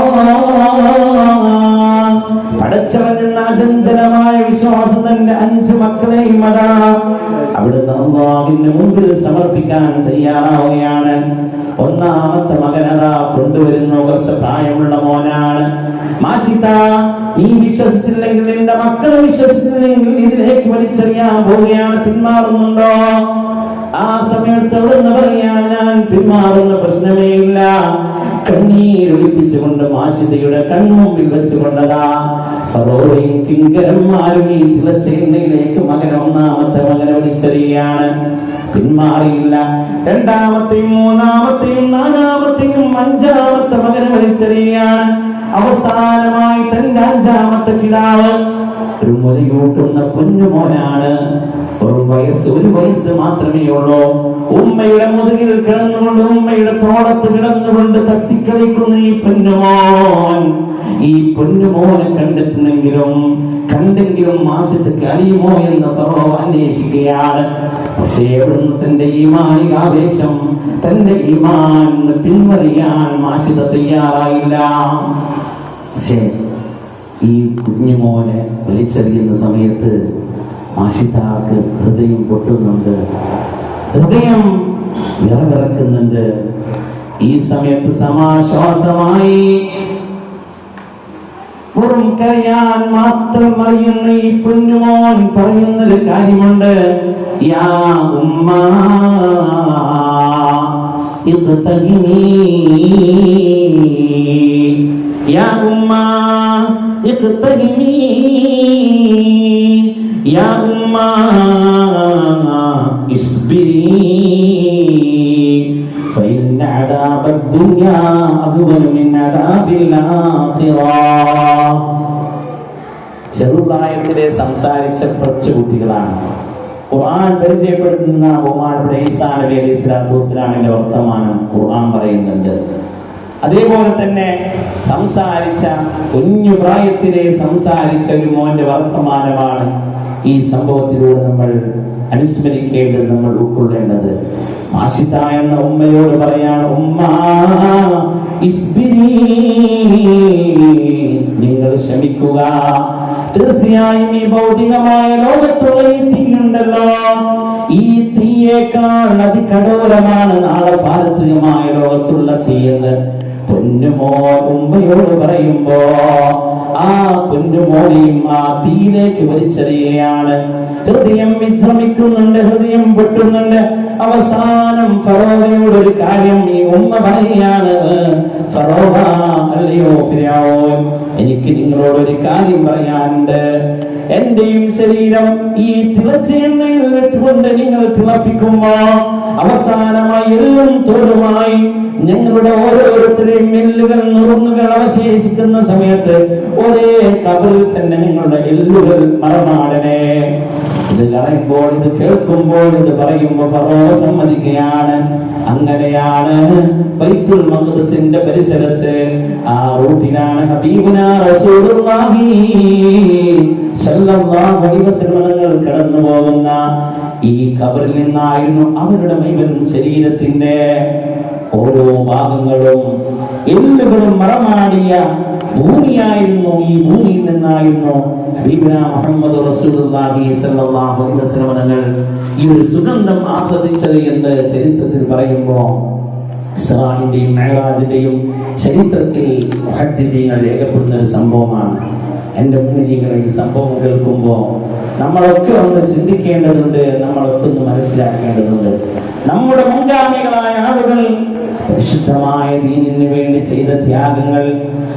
പടച്ചവനെന്ന അചഞ്ചലമായ വിശ്വാസം തന്റെ 5 മക്കളെയും അതാ അവിടുന്ന് അല്ലാഹുവിന്റെ മുമ്പിൽ സമർപ്പിക്കാൻ തയ്യാറാവുകയാണ്. ഒന്നാമത്തെ മകനതാ കൊണ്ടുവരുന്ന കുറച്ച് പ്രായമുള്ള മോനാണ്. മാഷിത, നീ വിശ്വസിച്ചില്ലെങ്കിൽ, എന്റെ മക്കൾ വിശ്വസിച്ചില്ലെങ്കിൽ ഇതിലേക്ക് വലിച്ചെറിയാൻ പോവുകയാണ്, പിന്മാറുന്നുണ്ടോ? ആ സമയത്ത് അവിടുന്ന് പറയാൻ, ഞാൻ പിന്മാറുന്ന പ്രശ്നമേ ഇല്ല. കണ്ണീരൊലിപ്പിച്ചുകൊണ്ട് മാഷിതയുടെ കൺമുമ്പിൽ വെച്ചുകൊണ്ടതാ ഫറോവയും കിങ്കരന്മാരും ഈ തിളച്ചെണ്ണയിലേക്ക് ഒന്നാമത്തെ മകനെ വലിച്ചെറിയുകയാണ്. പിന്മാറിയില്ല. 2ാമത്തെയും 3ാമത്തെയും 4ാമത്തെയും 5ാമത്തെ മകനെ വലിച്ചെറിയുകയാണ്. അവസാനമായി തന്റെ 5ാമത്തെ കിടാവ് ഒരു മുലയൂട്ടുന്ന കുഞ്ഞുമോനാണ്. ഒരു വയസ്സ് മാത്രമേ ഉള്ളൂ. ഉമ്മയുടെ മുതുകിൽ കിടന്നുകൊണ്ട്, ഉമ്മയുടെ തോളത്ത് കിടന്നുകൊണ്ട് തത്തിക്കളിക്കുന്ന ഈ പൊന്നുമോനെ കണ്ടെങ്കിലും മാസത്തേക്ക് അലിയുമോ എന്ന് ഫറോ അന്വേഷിക്കുകയാണ്. പക്ഷേ അവിടുന്ന് തന്റെ ഈമാനിക ആവേശം, തന്റെ ഈമാൻ പിൻവലിയാൻ മാഷിത തയ്യാറായില്ല. പക്ഷേ ഈ കുഞ്ഞുമോനെ വലിച്ചെറിയുന്ന സമയത്ത് മാഷിതാക്ക് ഹൃദയം പൊട്ടുന്നുണ്ട്, ഹൃദയം വിറവിറക്കുന്നുണ്ട്. ഈ സമയത്ത് സമാശ്വാസമായി വെറും കരയാൻ മാത്രം അറിയുന്ന ഈ കുഞ്ഞുമോൻ പറയുന്നൊരു കാര്യമുണ്ട്. യാ ഉമ്മ ഇഖ്തഹിനി, യാ ഉമ്മ ഇഖ്തഹിനി, യാ ഉമ്മ ഇസ്ബിരി فإن عذاب الدنيا أهون من عذاب الآخرة. ചെറുപ്രായത്തിലെ സംസാരിച്ച കുറച്ച് കുട്ടികളാണ്. ഖുർആൻ പരിചയപ്പെടുത്തുന്ന ബഹുമാനപ്പെട്ട ഈസാ നബി അലൈഹി സ്വലാത്തു വസ്സലാമിന്റെ വർത്തമാനം ഖുർആൻ പറയുന്നുണ്ട്. അതേപോലെ തന്നെ സംസാരിച്ച കുഞ്ഞു പ്രായത്തിലെ സംസാരിച്ച ഒരു മോന്റെ വർത്തമാനമാണ് ഈ സംഭവത്തിലൂടെ നമ്മൾ അനുസ്മരിക്കേണ്ടത്, നമ്മൾ ഉൾക്കൊള്ളേണ്ടത്. മാഷിത എന്ന ഉമ്മയോട് പറയാണ്, ഉമ്മ ഇസ്ബിരി, നിങ്ങൾ ക്ഷമിക്കുക. തീർച്ചയായും ഈ ഭൗതികമായ ലോകത്തുള്ള ഈ തീയുണ്ടല്ലോ, ഈ തീയേക്കാൾ അതികഠോരമാണ് നാളെ പാരത്രികമായ ലോകത്തുള്ള തീയെന്ന് പൊന്നുമോ ഉമ്മയോട് പറയുമ്പോ ആ പൊന്നുമോനെയും ആ തീയിലേക്ക് വലിച്ചെറിയുകയാണ്. ഹൃദയം വിഭ്രമിക്കുന്നുണ്ട്, ഹൃദയം പൊട്ടുന്നുണ്ട്. അവസാനം ഫറോവയോട് ഒരു കാര്യം ഈ ഉമ്മ പറയുകയാണ്, ഫറോവ, അല്ലയോ ഫിർഔൻ, എനിക്ക് നിങ്ങളോടൊരു കാര്യം പറയാനുണ്ട്. എന്റെയും ശരീരം ഈ തിളച്ച എണ്ണയിൽ വെച്ചുകൊണ്ട് നിങ്ങൾ തിളപ്പിക്കുമ്പോ അവസാനമായി എല്ലും തോലുമായി ഞങ്ങളുടെ ഓരോരുത്തരെയും എല്ലുകൾ നുറുങ്ങുകൾ അവശേഷിക്കുന്ന സമയത്ത് ഒരേ കബറിൽ തന്നെ നിങ്ങളുടെ എല്ലുകൾ മറമാടനെ. ഇത് പറയുമ്പോൾ, ഇത് കേൾക്കുമ്പോൾ, ഇത് പറയുമ്പോൾ ഫറോ സമ്മതിക്കുകയാണ്. അങ്ങനെയാണ് ബൈത്തുൽ മഖ്ദിസിന്റെ പരിസരത്ത് ആ റൂട്ടിലാണ് ഹബീബുനാ റസൂലുള്ളാഹി സല്ലല്ലാഹു അലൈഹി വസല്ലം കടന്നു പോകുന്ന ഈ ഖബറിൽ നിന്നായിരുന്നു അവരുടെ മുഴുവൻ ശരീരത്തിന്റെ ഓരോ ഭാഗങ്ങളും എല്ലുകളും മറമാടിയ ഭൂമിയായിരുന്നു. ഈ ഭൂമിയിൽ നിന്നായിരുന്നു ഹബീബുനാ മുഹമ്മദ് റസൂലുള്ളാഹി സ്വല്ലല്ലാഹു അലൈഹി വസല്ലം ഈ ഒരു സുഗന്ധം ആസ്വദിച്ചത് എന്ന് ചരിത്രത്തിൽ പറയുമ്പോൾ ഇസ്രാഈലിന്റെയും മിഅ്റാജിന്റെയും ചരിത്രത്തിൽ മുഹദ്ദിഥീങ്ങൾ രേഖപ്പെടുത്തുന്ന ഒരു സംഭവമാണ്. എന്റെ മുന്നിൽ ഈ സംഭവം കേൾക്കുമ്പോൾ നമ്മളൊക്കെ ഒന്ന് ചിന്തിക്കേണ്ടതുണ്ട്, നമ്മളൊക്കെ ഒന്ന് മനസ്സിലാക്കേണ്ടതുണ്ട്. നമ്മുടെ മുൻഗാമികളായ ആളുകൾ പരിശുദ്ധമായ ദീനിന് വേണ്ടി ചെയ്ത ത്യാഗങ്ങൾ,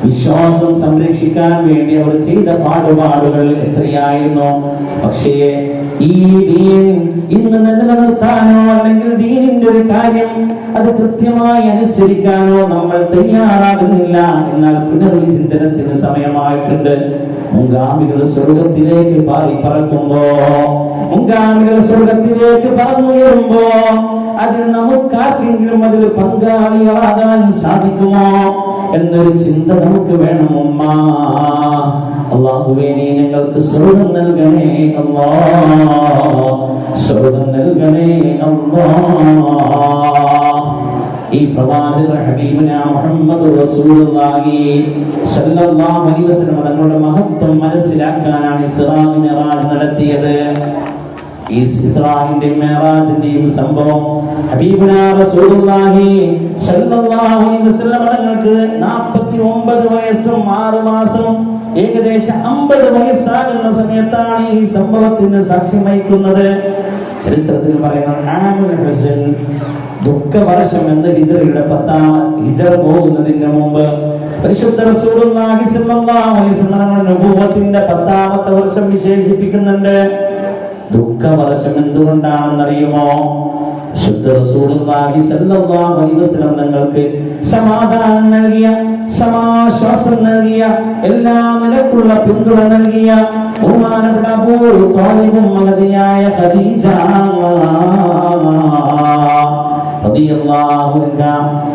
വിശ്വാസം സംരക്ഷിക്കാൻ വേണ്ടി അവർ ചെയ്ത പാടുപാടുകൾ എത്രയായിരുന്നു. പക്ഷേ ഈ ദീൻ ഇന്ന് നിലനിർത്താനോ അല്ലെങ്കിൽ ദീനിന്റെ ഒരു കാര്യം അത് കൃത്യമായി അനുസരിക്കാനോ നമ്മൾ തയ്യാറാകുന്നില്ല. എന്നാൽ പുനർവിചിന്തനത്തിന് സമയമായിട്ടുണ്ട്. മുൻഗാമികൾ സ്വർഗത്തിലേക്ക് പറക്കുമ്പോ, മുൻഗാമികൾ സ്വർഗത്തിലേക്ക് പറന്നുയരുമ്പോ അതിൽ നമുക്കാർക്കെങ്കിലും അതിൽ പങ്കാളികളാകാൻ സാധിക്കുമോ എന്നൊരു ചിന്ത നമുക്ക് വേണം. ഉമ്മ, അല്ലാഹുവേ, നീ ഞങ്ങൾക്ക് സ്വർഗ്ഗം നൽകണേ അല്ലാഹ്, സ്വർഗ്ഗം നൽകണേ അല്ലാഹ്. ഈ പ്രവാചകർ ഹബീബുന മുഹമ്മദ് റസൂലുള്ളാഹി സ്വല്ലല്ലാഹു അലൈഹി വസല്ലം തങ്ങളുടെ മഹത്വം മനസ്സിലാക്കാനാണ് ഇസ്രാ മിഅ്റാജ് നടത്തിയത്. ഈ ഇസ്രാഇന്റെ മിഅ്റാജിന്റെയും സംഭവം ഹബീബുന റസൂലുള്ളാഹി സ്വല്ലല്ലാഹു അലൈഹി വസല്ലം തങ്ങൾക്ക് 49 വയസ്സും 6 മാസം ഏകദേശം 50 വയസ്സാകുന്ന സമയത്താണ് ഈ സംഭവത്തിന് സാക്ഷ്യം വഹിക്കുന്നത്. ചരിത്രത്തിൽ പറയുന്ന ദുഃഖവർഷം എന്ന ഹിജ്റയുടെ 10ാം ഹിജ്റ പോകുന്നതിന് മുമ്പ് പരിശുദ്ധ റസൂലുള്ളാഹി സ്വല്ലല്ലാഹു അലൈഹി വസല്ലം നബുവത്തിന്റെ 10ാമത്തെ വർഷം വിശേഷിപ്പിക്കുന്നുണ്ട്. ദുഃഖവർഷം എന്തുകൊണ്ടാണെന്നറിയുമോ? ശുദ്ധ റസൂലുള്ളാഹി സ്വല്ലല്ലാഹു അലൈഹി വസല്ലം തങ്ങൾക്ക് സമാധാനം നൽകിയ, സമാശ്വാസം നൽകിയ, എല്ലാ നിലക്കുള്ള പിന്തുണ നൽകിയ ബഹുമാനപ്പെട്ട അബൂ ത്വാലിബും മഹദിയായ ഖദീജ റളിയല്ലാഹു അൻഹാ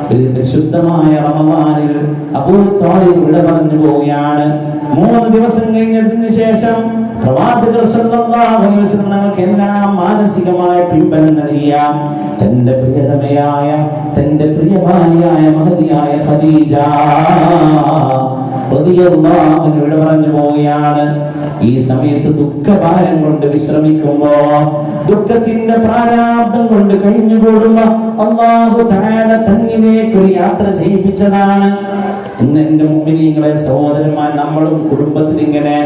പരിശുദ്ധമായ റമളാനിൽ അബൂ ത്വാലിബ് ഇവിടെ പറഞ്ഞു പോവുകയാണ്. 3 ദിവസം കഴിഞ്ഞതിന് ശേഷം പ്രവാചകർ സല്ലല്ലാഹു അലൈഹി വസല്ലം നമുക്ക് എല്ലാം മാനസികമായ പിൻബലം നൽകിയ തന്റെ പ്രിയതമയായ, തന്റെ പ്രിയഭാര്യയായ മഹദിയായ ഖദീജ റളിയല്ലാഹു അൻഹ ഇവിടെ പറഞ്ഞു പോവുകയാണ്. ഈ സമയത്ത് ദുഃഖഭാരം കൊണ്ട് വിശ്രമിക്കുമ്പോ, ദുഃഖത്തിന്റെ പ്രാരാബ്ദം കൊണ്ട് കഴിഞ്ഞുകൂടുമ്പോ അല്ലാഹു തആല തന്നിലേക്ക് ഒരു യാത്ര ചെയ്യിപ്പിച്ചതാണ്. ഇന്ന് എന്റെ മുഅ്മിനീങ്ങളെ, സഹോദരന്മാർ, നമ്മളും കുടുംബത്തിൽ ഇങ്ങനെ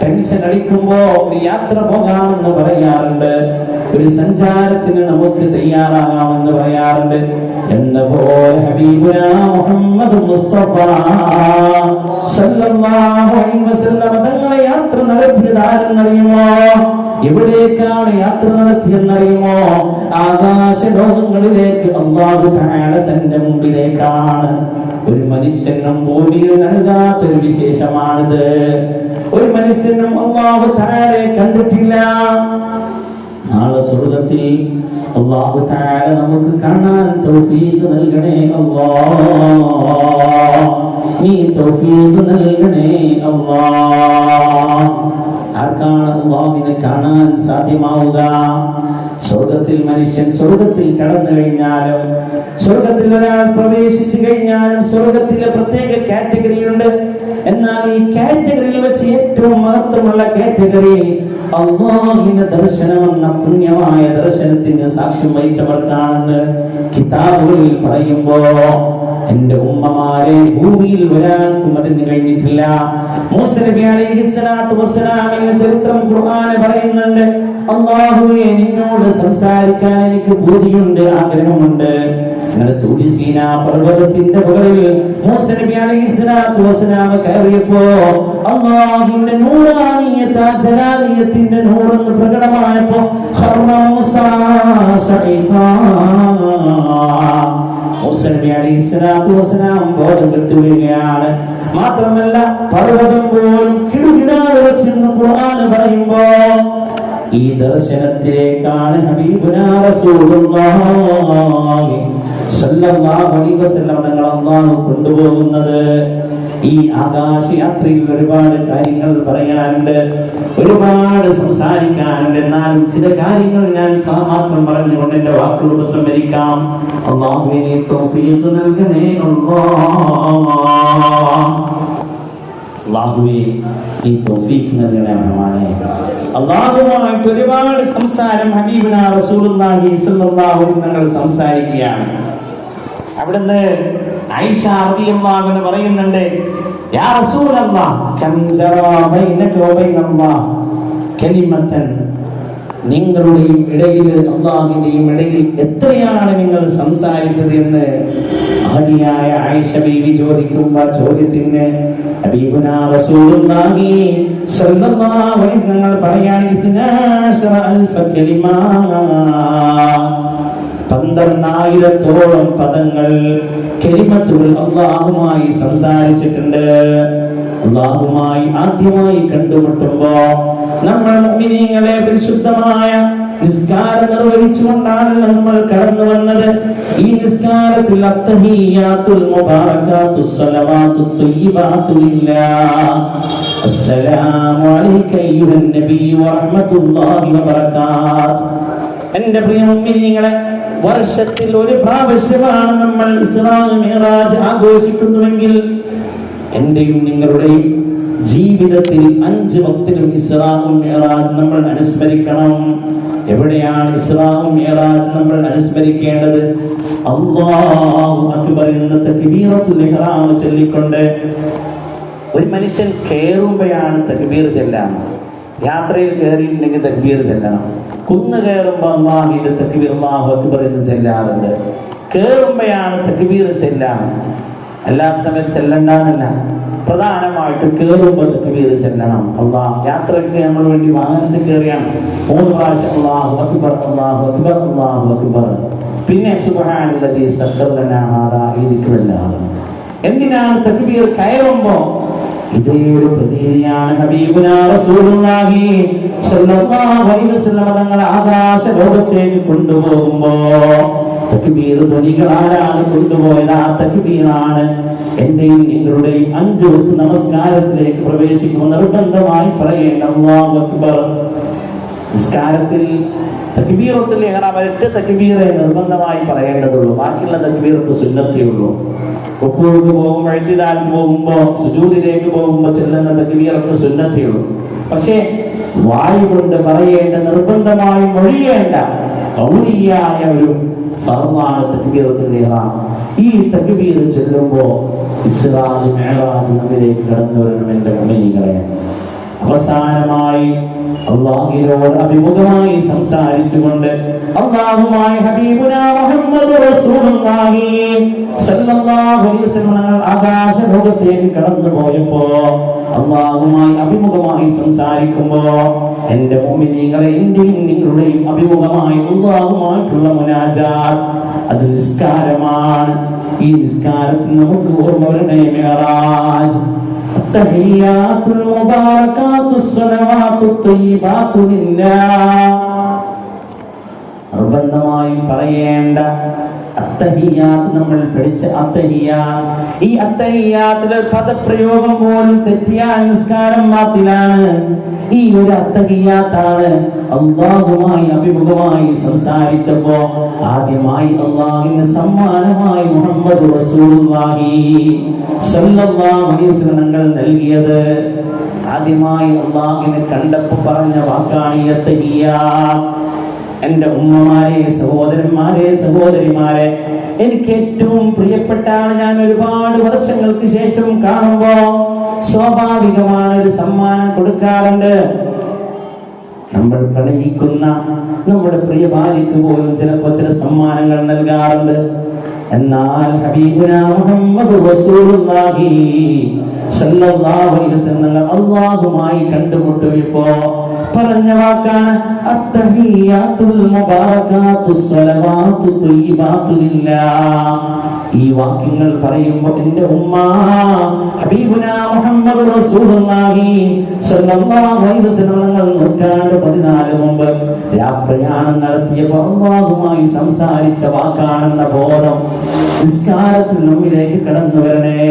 ടെൻഷൻ അടിക്കുമ്പോ ഒരു യാത്ര പോകാമെന്ന് പറയാറുണ്ട്, ഒരു സഞ്ചാരത്തിന് നമുക്ക് തയ്യാറാകാമെന്ന് പറയാറുണ്ട്. എന്നപോലെ ഹബീബുനാ മുഹമ്മദ് മുസ്തഫ സല്ലല്ലാഹു അലൈഹി വസല്ലം തങ്ങളെ യാത്ര നടത്തിയതാരെന്നറിയുമോ? എവിടേക്കാണ് യാത്ര നടത്തിയെന്നറിയുമോ? ആകാശ ലോകങ്ങളിലേക്ക്. അല്ലാഹു തആല തന്റെ മുമ്പിലേക്കാണ്. ഒരു മനുഷ്യനും ഭൂമിയിൽ നൽകാത്തൊരു വിശേഷമാണിത്. ഒരു മനുഷ്യനും അല്ലാഹു തആലയെ കണ്ടിട്ടില്ല. നാളെ സ്വർഗ്ഗത്തിൽ അല്ലാഹു തആല നമുക്ക് കാണാൻ തൗഫീഖ് നൽകണേ അല്ലാഹ്. നീ തൗഫീഖ് നൽകണേ അല്ലാഹ്. ആർക്കാണ് അല്ലാഹുവിനെ കാണാൻ സാധ്യമാവുക? സ്വർഗത്തിൽ മനുഷ്യൻ സ്വർഗത്തിൽ കടന്നു കഴിഞ്ഞാലും, സ്വർഗത്തിൽ ഒരാൾ പ്രവേശിച്ചു കഴിഞ്ഞാലും സ്വർഗത്തിലെ പ്രത്യേക കാറ്റഗറി ഉണ്ട്. എന്നാൽ ഈ കാറ്റഗറിയിൽ വെച്ച് ഏറ്റവും മഹത്വമുള്ള കാറ്റഗറി അല്ലാഹുവിന്റെ ദർശനമെന്ന പുണ്യമായ ദർശനത്തിന് സാക്ഷ്യം വഹിച്ചവർക്കാണെന്ന് കിതാബുകളിൽ പറയുമ്പോ, എന്റെ ഉമ്മമാരെ, ഭൂമിയിൽ ഒരാൾക്കും അതിന് കഴിഞ്ഞിട്ടില്ല. മൂസ നബി അലൈഹിസ്സലാത്തു വസ്സലാമിന്റെ ചരിത്രം ഖുർആൻ പറയുന്നുണ്ട്. അല്ലാഹുവേ, നിന്നോട് സംസാരിക്കാൻ എനിക്ക് പൂതിയുണ്ട്, ആഗ്രഹമുണ്ട്. അങ്ങനെ തൂരി സീനാ പർവ്വതത്തിന്റെ മുകളിൽ മൂസ നബി അലൈഹിസ്സലാത്തു വസ്സലാം കയറിയപ്പോ അല്ലാഹുവിന്റെ നൂറാനിയത, ജലാലിയത്തിന്റെ നൂറെന്ന് പ്രകടമായപ്പോ മൂസ നബി അലൈഹിസ്സലാത്തു വസ്സലാം ബോധം കെട്ടുകയാണ്. മാത്രമല്ല പർവ്വതം പോലും കിടുകിടാതെ വെച്ചെന്ന് ഖുർആൻ പറയുമ്പോ, ഈ ദർശനത്തിലേക്കാണ് ഹബീബുനാ റസൂലുള്ളാഹി സ്വല്ലല്ലാഹു അലൈഹി വസല്ലം തങ്ങൾ അല്ലാഹു കൊണ്ടുപോകുന്നത്. ഈ ആകാശയാത്രയിൽ ഒരുപാട് കാര്യങ്ങൾ പറയാനുണ്ട്, ഒരുപാട് സംസാരിക്കാനുണ്ട്. എന്നാൽ ചില കാര്യങ്ങൾ ഞാൻ മാത്രം പറഞ്ഞുകൊണ്ട് എന്റെ വാക്കുകൾ ഉപസംഹരിക്കാം. അല്ലാഹുവിനെ തൗഫീഖ് നൽകണേ അല്ലാഹുവേ, ഈ തൗഫീഖ് നൽകണേ റഹ്മാനേ. അല്ലാഹുവുമായിട്ട് ഒരുപാട് സംസാരം ഹബീബുനാ റസൂലുള്ളാഹി സ്വല്ലല്ലാഹു അലൈഹി വസല്ലം സംസാരിക്കുകയാണ്. അവിടുന്ന് ആയിഷ റളിയല്ലാഹു അൻഹ പറയുന്നുണ്ട്, യാ റസൂലല്ലാഹ് കം ജറാ ബൈനക വ ബൈനല്ലാഹ് കലിമതൻ, നിങ്ങളുടെയും ഇടയിൽ അല്ലാഹുവിന്റെയും ഇടയിൽ എത്രയാണ് നിങ്ങൾ സംസാരിച്ചത് എന്ന് മഹദിയായ ആയിഷ ബീവി ചോദിക്കുന്ന ചോദ്യത്തിന് ഹബീബുനാ റസൂലുള്ളാഹി സ്വല്ലല്ലാഹു അലൈഹി വസല്ലം പറയാണ്, 12000 കലിമ, 12,000-ഓളം പദങ്ങൾ, കലിമത്തുകൾ അല്ലാഹുമായി സംസാരിച്ചിട്ടുണ്ട്. അല്ലാഹുമായി ആദ്യമായി കണ്ടുമുട്ടുമ്പോ നമ്മൾ മുഅ്മിനീങ്ങളെ പരിശുദ്ധമായ നിസ്കാരം നിർവഹിച്ചുകൊണ്ടാണല്ലോ നമ്മൾ കടന്നു വന്നത്. ഈ നിസ്കാരത്തിൽ അത്തഹിയ്യാത്തുൽ മുബാറകാത്തുസ് സ്വലവാത്തുത് ത്വയ്യിബാതു ലില്ലാഹ്, അസ്സലാമു അലൈക അയ്യുഹൻ നബി വറഹ്മത്തുള്ളാഹി വബറകാതുഹു. എന്റെ പ്രിയ മുഅ്മിനീങ്ങളെ, വർഷത്തിൽ ഒരു പ്രാവശ്യമാണ് നമ്മൾ ഇസ്രാ മിഅ്റാജ് ആഘോഷിക്കുന്നുവെങ്കിൽ എന്റെയും നിങ്ങളുടെയും ജീവിതത്തിൽ 5 വക്തിലും ഇസ്രാ മിഅ്റാജ് നമ്മൾ അനുസ്മരിക്കണം. എവിടെയാണ് ഇസ്രാ മിഅ്റാജ് നമ്മൾ അനുസ്മരിക്കേണ്ടത്? അല്ലാഹു അക്ബർ എന്ന തക്ബീറത്തുൽ ഇഹ്റാം ചൊല്ലിക്കൊണ്ട്. ഒരു മനുഷ്യൻ കയറുമ്പോഴാണ് തക്ബീർ ചെല്ലാൻ. യാത്രയിൽ കയറിയിട്ടുണ്ടെങ്കിൽ തക്ബീർ ചെല്ലണം. കുന്ന് കയറുമ്പോൾ അല്ലാഹുവിന്റെ തക്ബീർ അല്ലാഹു അക്ബർ എന്ന് ചെല്ലാറുണ്ട്. കയറുമ്പോഴാണ് തക്ബീർ ചെല്ലാൻ. അല്ലാത്ത സമയത്ത് ചെല്ലണ്ടെന്നല്ല, പ്രധാനമായിട്ട് കയറുമ്പോൾ തക്ബീർ ചെല്ലണം. അല്ലാഹ് യാത്രയ്ക്ക് നമ്മൾ വേണ്ടി വാഹനത്തിൽ കയറിയാണ് 3 പ്രാവശ്യം അല്ലാഹു അക്ബർ അല്ലാഹു അക്ബർ അല്ലാഹു അക്ബർ. പിന്നെ സുബ്ഹാനല്ലദീ സഖറ ലനാ ഹാദാ ഈ ദിക്റെല്ലാം. എന്തിനാണ് തക്ബീർ? കയറുമ്പോ ഇതേ ഒരു പ്രതീതിയാണ് ഹബീബുനാ റസൂലുള്ളാഹി സ്വല്ലല്ലാഹു അലൈഹി വസല്ലം തങ്ങളെ ആകാശ ലോകത്തേക്ക് കൊണ്ടുപോകുമ്പോ തക്ബീർ ധ്വനികൾ ആരാണ് കൊണ്ടുപോയത്? ആ തക്ബീറാണ് എന്റെയും നിങ്ങളുടെയും 5 വക്ത് നമസ്കാരത്തിലേക്ക് പ്രവേശിക്കുമ്പോൾ നിർബന്ധമായി പറയേണ്ട അല്ലാഹു അക്ബർ. നിസ്കാരത്തിൽ തക്ബീറത്തുൽ ഇഹ്റാം ഒറ്റ തക്ബീറേ നിർബന്ധമായി പറയേണ്ടതുള്ളൂ. ബാക്കിയുള്ള തക്ബീറൊക്കെ സുന്നത്തേ ഉള്ളൂ. റുക്കൂക്ക് പോകുമ്പോൾ, ഇഅ്തിദാലിന് പോകുമ്പോൾ, സുജൂദിലേക്ക് പോകുമ്പോൾ ചെല്ലുന്ന തക്ബീറൊക്കെ സുന്നത്തേ ഉള്ളൂ. പക്ഷേ വായു കൊണ്ട് പറയേണ്ട, നിർബന്ധമായി മൊഴിയേണ്ട ഖൗലിയായ ഒരു ഫർളാണ് തക്ബീറത്തുൽ ഇഹ്റാം. ഈ തക്ബീർ ചൊല്ലുമ്പോൾ ഇസ്രാ മിഅ്റാജ് നമ്മിലേക്ക് കടന്നു വരണം എന്റെ മുഅ്മിനീങ്ങളെ. അവസാനമായി അല്ലാഹുവിനോട് അഭിമുഖമായി സംസാരിച്ചുകൊണ്ട് അല്ലാഹുമായി ഹബീബുനാ മുഹമ്മദ് റസൂലുള്ളാഹി സ്വല്ലല്ലാഹു അലൈഹി വസല്ലം ആകാശ ലോകത്തേക്ക് കടന്നു പോയപ്പോ അല്ലാഹുമായി അഭിമുഖമായി സംസാരിക്കുമ്പോ എന്റെ മുഅ്മിനീങ്ങളെ, എന്റെയും നിങ്ങളുടെയും അഭിമുഖമായി അല്ലാഹുമായിട്ടുള്ള മുനാജാത്ത് അത് നിസ്കാരമാണ്. ഈ നിസ്കാരത്തിൽ നമുക്ക് ഓർമ്മ വരണേ മിഅ്റാജ്. തഹിയ്യാത്തുൽ മുബാറകാത്തുസ് സ്വലവാത്തുത് തയ്യിബാത്തു ലില്ലാഹ്. നിർബന്ധമായും പറയേണ്ട അത്തഹിയ്യാത്ത് നമ്മൾ പഠിച്ച അത്തഹിയ്യാത്ത്. ഈ അത്തഹിയ്യാത്തിലെ പദപ്രയോഗം പോലും തെറ്റിയാൽ നിസ്കാരം ബാത്തിലാണ്. ഈ ഒരു അത്തഹിയ്യാത്താണ് അല്ലാഹുമായി അഭിമുഖമായി സംസാരിച്ചപ്പോ ആദ്യമായി അല്ലാഹുവിന്റെ സമ്മാനമായി മുഹമ്മദ് റസൂലുള്ളാഹി സ്വല്ലല്ലാഹു അലൈഹി വസല്ലം നൽകിയത്. ആദ്യമായി അല്ലാഹുവിനെ കണ്ടപ്പോൾ പറഞ്ഞ വാക്കാണ് ഈ അത്തഹിയ്യാത്ത്. എന്റെ ഉമ്മമാരെ, സഹോദരന്മാരെ, സഹോദരിമാരെ, എനിക്ക് ഏറ്റവും പ്രിയപ്പെട്ടാണ്. ഞാൻ ഒരുപാട് വർഷങ്ങൾക്ക് ശേഷം കാണുമ്പോ സ്വാഭാവികമാണ് ഒരു സമ്മാനം കൊടുക്കാറുണ്ട്. നമ്മൾ പ്രണയിക്കുന്ന നമ്മുടെ പ്രിയ ഭാര്യയ്ക്ക് പോലും ചിലപ്പോൾ ചില സമ്മാനങ്ങൾ നൽകാറുണ്ട്. എന്നാൽ ഹബീബുനാ മുഹമ്മദ് റസൂലുള്ളാഹി സ്വല്ലല്ലാഹു അലൈഹി വസല്ലം അല്ലാഹുമായി കണ്ടുമുട്ടിയപ്പോ പറഞ്ഞ വാക്കാണ് അത്തഹിയ്യാത്തുൽ മുബാറകാത്തുസ് സ്വലവാത്തു തയ്യിബാത്തു ലില്ലാഹ്. ഈ വാക്യങ്ങൾ പറയുമ്പോൾ എന്റെ ഉമ്മ ഹബീബുനാ മുഹമ്മദ് റസൂലുള്ളാഹി സ്വല്ലല്ലാഹു അലൈഹി വസല്ലം 14 മുമ്പ് യാത്രയാണം നടത്തിയപ്പോൾ അല്ലാഹുമായി സംസാരിച്ച വാക്കാണെന്ന ബോധം നിസ്കാരത്തിൽ നമ്മിലേക്ക് കടന്നു വരണേ.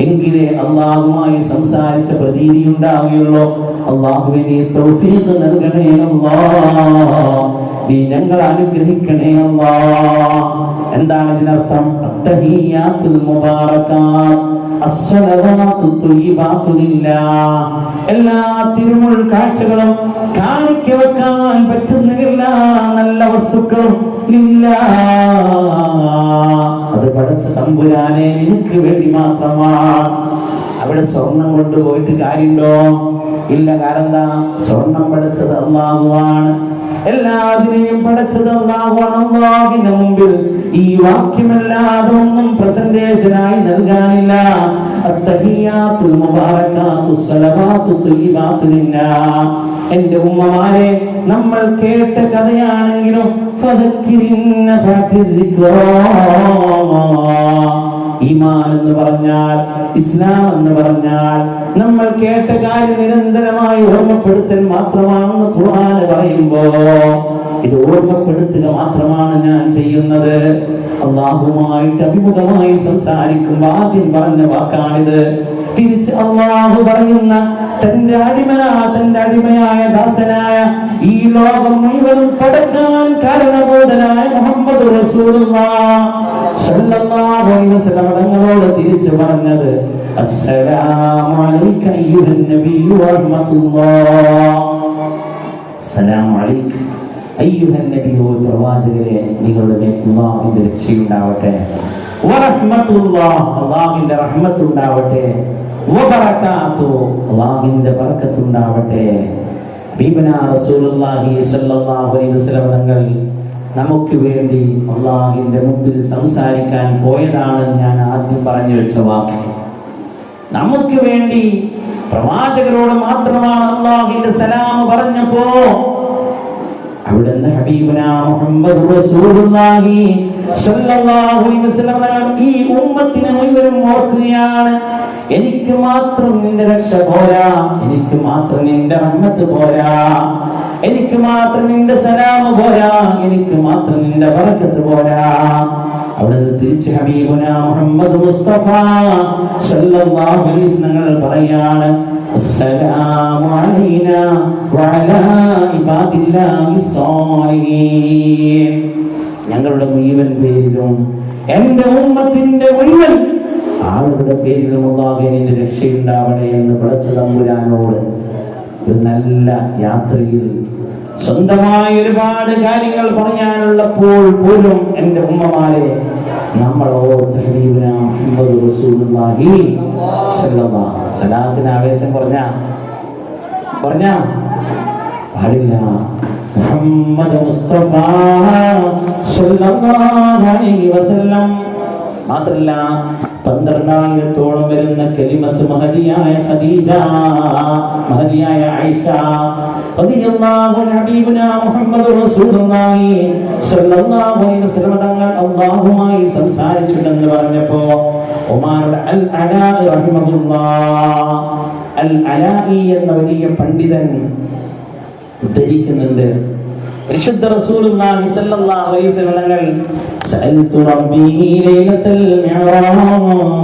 എങ്കിലേ അല്ലാഹുമായി സംസാരിച്ച പ്രതീതി ഉണ്ടാവുകയുള്ളൂ. അല്ലാഹുവിനെ തൗഫീഖ് നൽകണേ അല്ലാഹ്, നീ ഞങ്ങളെ അനുഗ്രഹിക്കണേ അല്ലാഹ്. എന്താണ് ഇതിനർത്ഥം? അത്തഹിയ്യാത്തുൽ മുബാറകാത്ത് അസ്സലവാത്തു തയ്യിബാത്തു ലില്ലാഹ്. എല്ലാ തിരുമുൾ കാഴ്ചകളും കാണിക്ക വെക്കാൻ പറ്റുന്ന എല്ലാ നല്ല വസ്തുക്കളും ലില്ലാഹ്, അത് പടച്ച തമ്പുരാനെ എനിക്ക് വേണ്ടി മാത്രമാണ്. അവിടെ സ്വർണം കൊണ്ടുപോയിട്ട് കാര്യമുണ്ടോ? ഇല്ല. കാരണം എന്താ? സ്വർണം പടച്ചത് അല്ലാഹുവാണ്. എല്ലാത്തിനെയും പടച്ചത് അല്ലാഹുവാണ്. അല്ലാഹുവിന്റെ മുമ്പിൽ ഈ വാക്യമല്ലാതെ ഒന്നും പ്രസന്റേഷനായി നൽകാനില്ല. അത്തഹിയ്യാത്തുൽ മുബാറകാത്തുസ് സ്വലവാത്തു തയ്യിബാത്തു ലില്ലാഹ്. എന്റെ ഉമ്മമാരെ, നമ്മൾ കേട്ട കഥയാണെങ്കിലും ഫദക്കിരിന്ന ഫതിദ്ദിക്റാ. ഈമാൻ എന്ന് പറഞ്ഞാൽ, ഇസ്ലാം എന്ന് പറഞ്ഞാൽ നമ്മൾ കേട്ട കാര്യം നിരന്തരമായി ഓർമ്മപ്പെടുത്തൽ മാത്രമാണെന്ന് ഖുർആൻ പറയുമ്പോ ഇത് ഓർമ്മപ്പെടുത്തുക മാത്രമാണ് ഞാൻ ചെയ്യുന്നത്. അല്ലാഹുവുമായിട്ട് അഭിമുഖമായി സംസാരിക്കുമ്പോൾ ആദ്യം പറഞ്ഞ വാക്കാണിത്. തിരിച്ച് അല്ലാഹു പറയുന്ന തന്റെ അടിമയായ ദാസനായ ഈ ലോകം മുഴുവനും കടക്കാൻ കാരണബോധനായ മുഹമ്മദ് റസൂലുള്ളാഹ് സല്ലല്ലാഹു അലൈഹി വസല്ലം തങ്ങളോട് തിരിച്ചു പറഞ്ഞത് അസ്സലാമു അലൈക അയ്യുഹൻ നബിയ്യു വറഹ്മത്തുള്ളാഹ്. അസ്സലാമു അലൈക അയ്യുഹൻ നബിയ്യു, പ്രവാചകരെ നിങ്ങളുടെ മേൽ അല്ലാഹുവിന്റെ രക്ഷയുണ്ടാവട്ടെ, വറഹ്മത്തുള്ളാഹ് അല്ലാഹുവിന്റെ റഹ്മത്തുണ്ടാവട്ടെ, വബറകാതുഹു അല്ലാഹുവിന്റെ ബറക്കത്തുണ്ടാവട്ടെ. ഹബീബനാ റസൂലുള്ളാഹി സ്വല്ലല്ലാഹു അലൈഹി വസല്ലം തങ്ങൾ നമുക്ക് വേണ്ടി അല്ലാഹുവിന്റെ മുമ്പിൽ സംസാരിക്കാൻ പോയതാണ് ഞാൻ ആദ്യം പറഞ്ഞു വെച്ച വാക്ക്. നമുക്ക് വേണ്ടി പ്രവാചകരോട് മാത്രമാണ് അല്ലാഹുവിന്റെ സലാം പറഞ്ഞപ്പോ അവിടുന്ന് ഹബീബനാ മുഹമ്മദ് റസൂലുള്ളാഹി സ്വല്ലല്ലാഹു അലൈഹി വസല്ലം ഈ ഉമ്മത്തിനെ മുഴുവനും ഓർക്കുകയാണ്. എനിക്ക് മാത്രം നിന്റെ രക്ഷ പോരാ, എനിക്ക് മാത്രം നിന്റെ റഹ്മത്ത് പോരാ, എനിക്ക് മാത്രം നിന്റെ സലാം പോരാ, എനിക്ക് മാത്രം നിന്റെ ബറക്കത്ത് പോരാ. അവിടുന്ന് തിരിച്ച് ഹബീബുനാ മുഹമ്മദ് മുസ്തഫ സല്ലല്ലാഹു അലൈഹി വസല്ലം പറയാണ് അസ്സലാമു അലൈനാ വഅലാ ഇബാദില്ലാഹി സ്വാലിഹീൻ. ഞങ്ങളുടെ മുഴുവൻ പേരിലും എന്റെ ഉമ്മത്തിന്റെ മുഴുവൻ ആളുകളുടെ പേരിലും അല്ലാഹുവിന്റെ രക്ഷയുണ്ടാവണേ എന്ന് പടച്ച തമ്പുരാനോട് ഒരു നല്ല യാത്രയിൽ സ്വന്തമായി ഒരുപാട് കാര്യങ്ങൾ പറയാനുള്ളപ്പോൾ പോലും എന്റെ ഉമ്മമാരെ സലാത്തിന് ആവേശം പറഞ്ഞ പാടില്ല. മുഹമ്മദ് മുസ്തഫ സല്ലല്ലാഹു അലൈഹി വസല്ലം മാത്രല്ല 12,000-ഓളം വരുന്ന കലിമത്ത് മഹദിയായ ഖദീജ, മഹദിയായ ആയിഷ റളിയല്ലാഹു അൻഹ, ഹബീബുനാ മുഹമ്മദ് റസൂലുള്ളാഹി സ്വല്ലല്ലാഹു അലൈഹി വസല്ലം തങ്ങൾ അല്ലാഹുമായി സംസാരിച്ചിട്ടുണ്ടെന്ന് പറഞ്ഞപ്പോ ഉമാരുടെ അൽ അലാ റഹിമഹുല്ലാഹ്, അൽ അലാഇ എന്ന വലിയ പണ്ഡിതൻ ഉദ്ധരിക്കുന്നുണ്ട്. പരിശുദ്ധ റസൂലുള്ളാഹി സ്വല്ലല്ലാഹു അലൈഹി വസല്ലം തങ്ങൾ സഅൽതു റബ്ബി ലൈലത്തുൽ മിഅ്റാജ്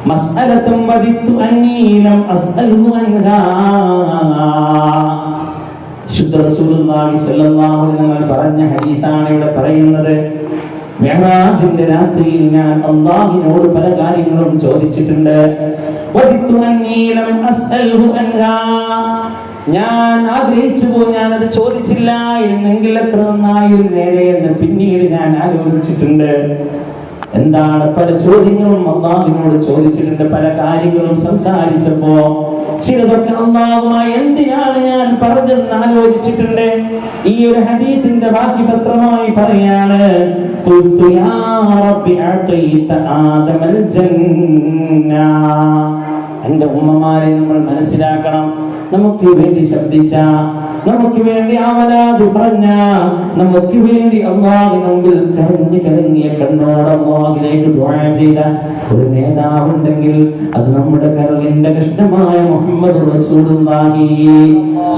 മസ്അലത്തുൻ വദിത്തു അന്നീ ലം അസ്അൽഹു അൻഹാ. പരിശുദ്ധ റസൂലുള്ളാഹി സ്വല്ലല്ലാഹു അലൈഹി വസല്ലം പറഞ്ഞ ഹദീസാണ് ഇവിടെ പറയുന്നത്. മിഅ്റാജിന്റെ രാത്രിയിൽ ഞാൻ അല്ലാഹുവിനോട് പല കാര്യങ്ങളും ചോദിച്ചിട്ടുണ്ട്. വദിത്തു അന്നീ ലം അസ്അൽഹു അൻഹാ, ഞാൻ ആഗ്രഹിച്ചു പോയി, ഞാനത് ചോദിച്ചില്ല എന്നെങ്കിൽ എത്ര നന്നായിരുന്നേനെ എന്ന് പിന്നീട് ഞാൻ ആലോചിച്ചിട്ടുണ്ട്. എന്താണ് പല ചോദ്യങ്ങളും അല്ലാഹുവിനോട് ചോദിച്ചിട്ടുണ്ട്, പല കാര്യങ്ങളും സംസാരിച്ചപ്പോ ചിലതൊക്കെ അല്ലാഹുമായി എന്തിനാണ് ഞാൻ പറഞ്ഞതെന്ന് ആലോചിച്ചിട്ടുണ്ട്. ഈ ഒരു ഹദീസിന്റെ ബാക്കി പത്രമായി പറയാണ് ഖുൽതു യാ റബ്ബി അഅതൈത ആദമൽ ജന്ന. എന്റെ ഉമ്മമാരെ നമ്മൾ മനസ്സിലാക്കണം. നമുക്ക് വേണ്ടി ശബ്ദിച്ച, നമുക്ക് വേണ്ടി ആവലാതി പറഞ്ഞ, നമുക്ക് വേണ്ടി അല്ലാഹുവിന്റെ മുമ്പിൽ കരഞ്ഞിയ കണ്ണോട് അല്ലാഹുവിലേക്ക് ദുആ ചെയ്ത ഒരു നേതാവുണ്ടെങ്കിൽ അത് നമ്മുടെ കരളിന്റെ കൃഷ്ണമായ മുഹമ്മദ് റസൂലുള്ളാഹി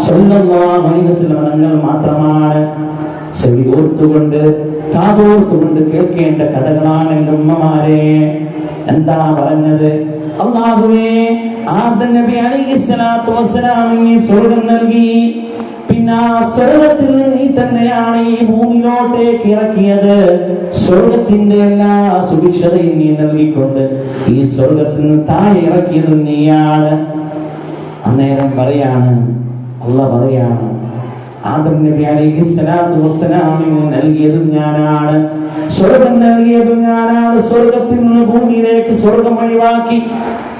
സ്വല്ലല്ലാഹു അലൈഹി വസല്ലം തങ്ങൾ മാത്രമാണ്. ചെവിയോർത്തുകൊണ്ട് കാതോർത്തുകൊണ്ട് കേൾക്കേണ്ട കഥകളാണ് എന്റെ ഉമ്മമാരെ. എന്താ പറഞ്ഞത്? അല്ലാഹുവേ, ആദം നബി അലൈഹിസ്സലാത്തു വസ്സലാമിന് സ്വർഗ്ഗം നൽകി, പിന്നെ ആ സ്വർഗ്ഗത്തിൽ നീ തന്നെയാണ് ഈ ഭൂമിയിലോട്ടേക്ക് ഇറക്കിയത്. സ്വർഗ്ഗത്തിന്റെ എല്ലാ സുഭിക്ഷതയും നീ നൽകിക്കൊണ്ട് ഈ സ്വർഗ്ഗത്തിൽ നിന്ന് താഴെ ഇറക്കിയത് നീയാണ്. അന്നേരം പറയാണ്, അല്ലാഹ് പറയാണ്, ആദം നബി അലൈഹിസ്സലാത്തു വസ്സലാമിന് നൽകിയതും ഞാനാണ്, സ്വർഗ്ഗം നൽകിയതും ഞാനാണ്. സ്വർഗ്ഗത്തിൽ നിന്ന് ഭൂമിയിലേക്ക് സ്വർഗ്ഗം ഒഴിവാക്കി.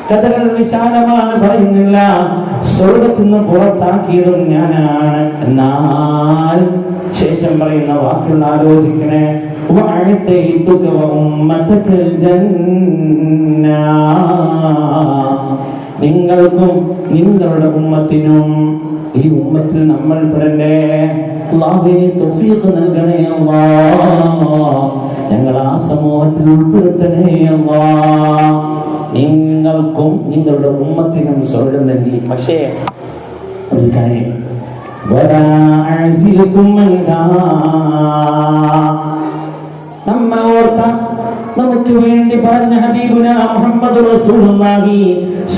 കഥകൾ വിശാലമാണ്, പറയുന്നില്ല. സ്വർഗ്ഗത്തിൽ നിന്ന് പുറത്താക്കിയതും ഞാനാണ്. എന്നാൽ ശേഷം പറയുന്ന വാക്കുകൾ ആലോചിക്കണേ. നിങ്ങൾക്കും നിങ്ങളുടെ ഉമ്മത്തിനും, ഈ ഉമ്മത്തിൽ നമ്മൾ പെടണ്ടേ. അല്ലാഹുവിനെ തൗഫീഖ് നൽകണേ അല്ലാഹ്, ഞങ്ങൾ ആ സമൂഹത്തിൽ ഉൾപ്പെടുത്തണേ അല്ലാഹ്. നിങ്ങൾക്കും നിങ്ങളുടെ ഉമ്മത്തിനും സ്വർഗ്ഗം നൽകി. പക്ഷേ ഒരു കാര്യം, നമ്മൾ ഓർത്ത, നമുക്ക് വേണ്ടി പറഞ്ഞ ഹബീബുന മുഹമ്മദ് റസൂലുള്ളാഹി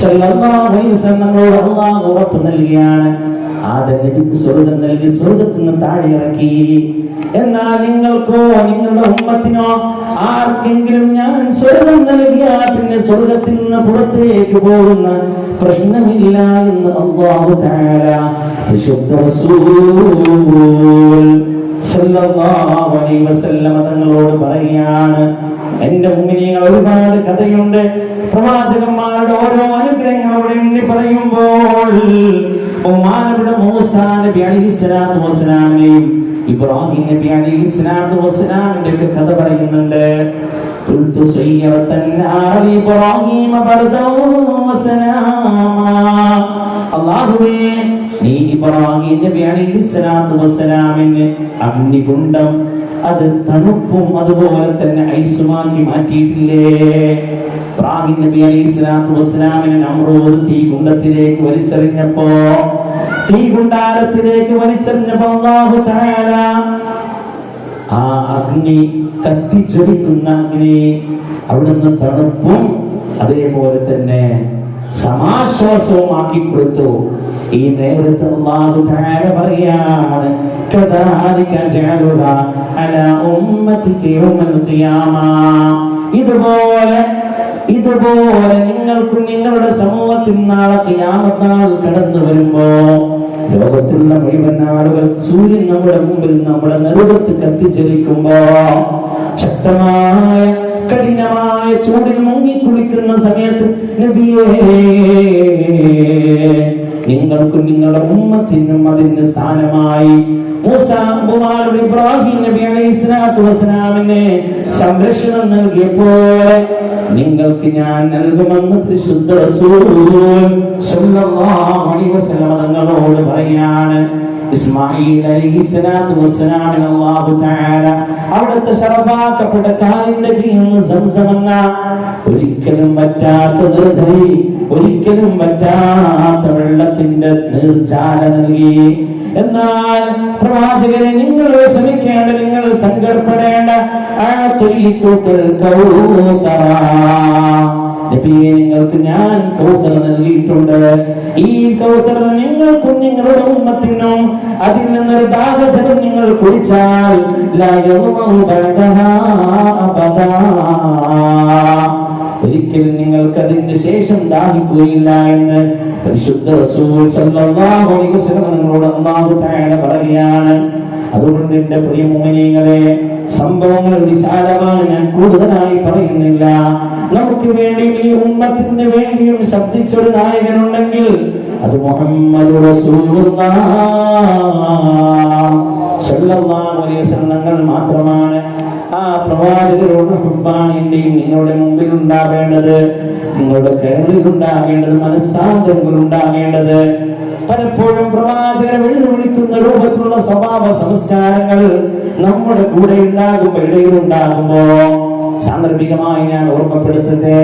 സ്വല്ലല്ലാഹു അലൈഹി വസല്ലം അല്ലാഹു ഉറപ്പ് നൽകിയാണ്, ആദം നബിക്ക് സ്വർഗ്ഗം നൽകി സ്വർഗ്ഗത്തിൽ നിന്ന് താഴെ ഇറക്കി. എന്നാൽ നിങ്ങൾക്കോ നിങ്ങളുടെ ഉമ്മത്തിനോ ആർക്കെങ്കിലും ഞാൻ സ്വർഗ്ഗം നൽകിയാൽ പിന്നെ സ്വർഗ്ഗത്തിൽ നിന്ന് പുറത്തേക്ക് പോകുന്ന പ്രശ്നമില്ല എന്ന് അല്ലാഹു തആല പരിശുദ്ധ റസൂൽ സല്ലല്ലാഹു അലൈഹി വസല്ലം തങ്ങളോട് പറയുകയാണ്. എന്റെ മുഅ്മിനീങ്ങൾ, ഒരുപാട് കഥയുണ്ട്. പ്രവാചകന്മാരുടെ ഓരോ അനുഗ്രഹങ്ങളോട് എണ്ണി പറയുമ്പോൾ ബഹുമാനപ്പെട്ട മൂസാ നബി അലൈഹിസ്സലാത്തു വസ്സലാമിനെയും ഇബ്രാഹിം നബി അലൈഹിസ്സലാത്തു വസ്സലാമിന്റെ ഒക്കെ കഥ പറയുന്നുണ്ട്. ഖുൽതു സയ്യറതൻ നാർ ഇബ്രാഹിം ബർദൻ വസലാമാ. അല്ലാഹുവേ, നീ ഇബ്രാഹിം നബി അലൈഹിസ്സലാത്തു വസ്സലാമിന് അഗ്നികുണ്ഡം അത് തണുപ്പും അതുപോലെ തന്നെ ഐസുമാക്കി മാറ്റിയിട്ടില്ലേ? ഇബ്രാഹിം നബി അലൈഹിസ്സലാത്തു വസ്സലാമിനെ നമ്രൂദ് തീകുണ്ഡത്തിലേക്ക് വലിച്ചെറിഞ്ഞപ്പോ, തീകുണ്ടാരത്തിലേക്ക് വലിച്ചെറിഞ്ഞപ്പോ അല്ലാഹു തആല ആ അഗ്നി, കത്തിജ്വലിക്കുന്ന അഗ്നി, അവിടുന്ന് തണുപ്പും അതേപോലെ തന്നെ സമാശ്വാസവും ആക്കി കൊടുത്തു. ഈ നേരത്ത് അല്ലാഹു തആല പറയാണ്, കദാലിക ജഅലുഹാ അലാ ഉമ്മതിക യൗമൽ ഖിയാമ. ഇതുപോലെ നിങ്ങൾക്കും നിങ്ങളുടെ സമൂഹത്തിൽ നാളെ ഖിയാമത്ത് നാൾ കടന്നു വരുമ്പോ ലോകത്തിലുള്ള മുഴുവൻ ആളുകൾ സൂര്യൻ നമ്മുടെ മുമ്പിൽ നമ്മുടെ നെറുകത്ത് കത്തിച്ചലിക്കുമ്പോ, ശക്തമായ കഠിനമായ ചൂടിൽ മുങ്ങിക്കുളിക്കുന്ന സമയത്ത് നബിയേ, നിങ്ങൾക്കും നിങ്ങളുടെ ഉമ്മത്തിനും അതിന് സ്ഥാനമായി ഇബ്രാഹിം നബി അലൈഹിസ്സലാത്തു വസ്സലാമിനെ സംരക്ഷണം നൽകിയപ്പോൾ നിങ്ങൾക്ക് ഞാൻ നൽകുമെന്ന് പരിശുദ്ധ റസൂൽ സല്ലല്ലാഹു അലൈഹി വസല്ലം തങ്ങളോട് പറയാണ്. ഇസ്മാഈൽ അലൈഹിസ്സലാത്തു വസ്സലാമിനെ അല്ലാഹു തആല അവിടുത്തെ ശറഫാക്കപ്പെട്ട കാലിന്റെ കീഴിൽ സംസം എന്ന ഒരിക്കലും പറ്റാത്ത നിർധരി, ഒരിക്കലും പറ്റാത്ത വെള്ളത്തിന്റെ നീർച്ചാല നൽകി. എന്നാൽ പ്രവാചകരെ, നിങ്ങൾ ശ്രമിക്കേണ്ട, നിങ്ങൾ സങ്കടപ്പെടേണ്ട, നിങ്ങൾക്ക് ഞാൻ കൗസർ നൽകിയിട്ടുണ്ട്. ഈ കൗസർ നിങ്ങൾക്കും നിങ്ങളുടെ ഉമ്മത്തിനും അതിൽ നിന്നൊരു ദാഹജലം നിങ്ങൾ കുടിച്ചാൽ ഒരിക്കലും നിങ്ങൾക്ക് അതിന് ശേഷം ദാഹിക്കുകയില്ല എന്ന് പരിശുദ്ധ റസൂൽ സല്ലല്ലാഹു അലൈഹി വസല്ലം നിങ്ങളോട് അല്ലാഹു തആല പറയുകയാണ്. അതുകൊണ്ട് എന്റെ പ്രിയ മുഅ്മിനീങ്ങളെ, സംഭവങ്ങൾ വിശാലമാണ്, ഞാൻ കൂടുതലായി പറയുന്നില്ല. നമുക്ക് വേണ്ടിയും ഈ ഉമ്മത്തിന് വേണ്ടിയും ശബ്ദിച്ചൊരു നായകനുണ്ടെങ്കിൽ അത് മുഹമ്മദ് റസൂലുള്ളാഹ് സല്ലല്ലാഹു അലൈഹി വസല്ലം മാത്രമാണ്. ആ പ്രവാചകരോട് ഹുബ്ബാണ് എന്റെയും നിങ്ങളുടെ മുമ്പിൽ ഉണ്ടാവേണ്ടത്, നിങ്ങളുടെ കരളിൽ ഉണ്ടാകേണ്ടത്, മനസ്സാന്തരങ്ങൾ ഉണ്ടാകേണ്ടത്. പലപ്പോഴും പ്രവാചകരെ വെല്ലുവിളിക്കുന്ന രൂപത്തിലുള്ള സ്വഭാവ സംസ്കാരങ്ങൾ നമ്മുടെ കൂടെ ഉണ്ടാകുമ്പോ, ഇടയിലുണ്ടാകുമ്പോ സാന്ദർഭികമായി ഞാൻ ഓർമ്മപ്പെടുത്തട്ടെ,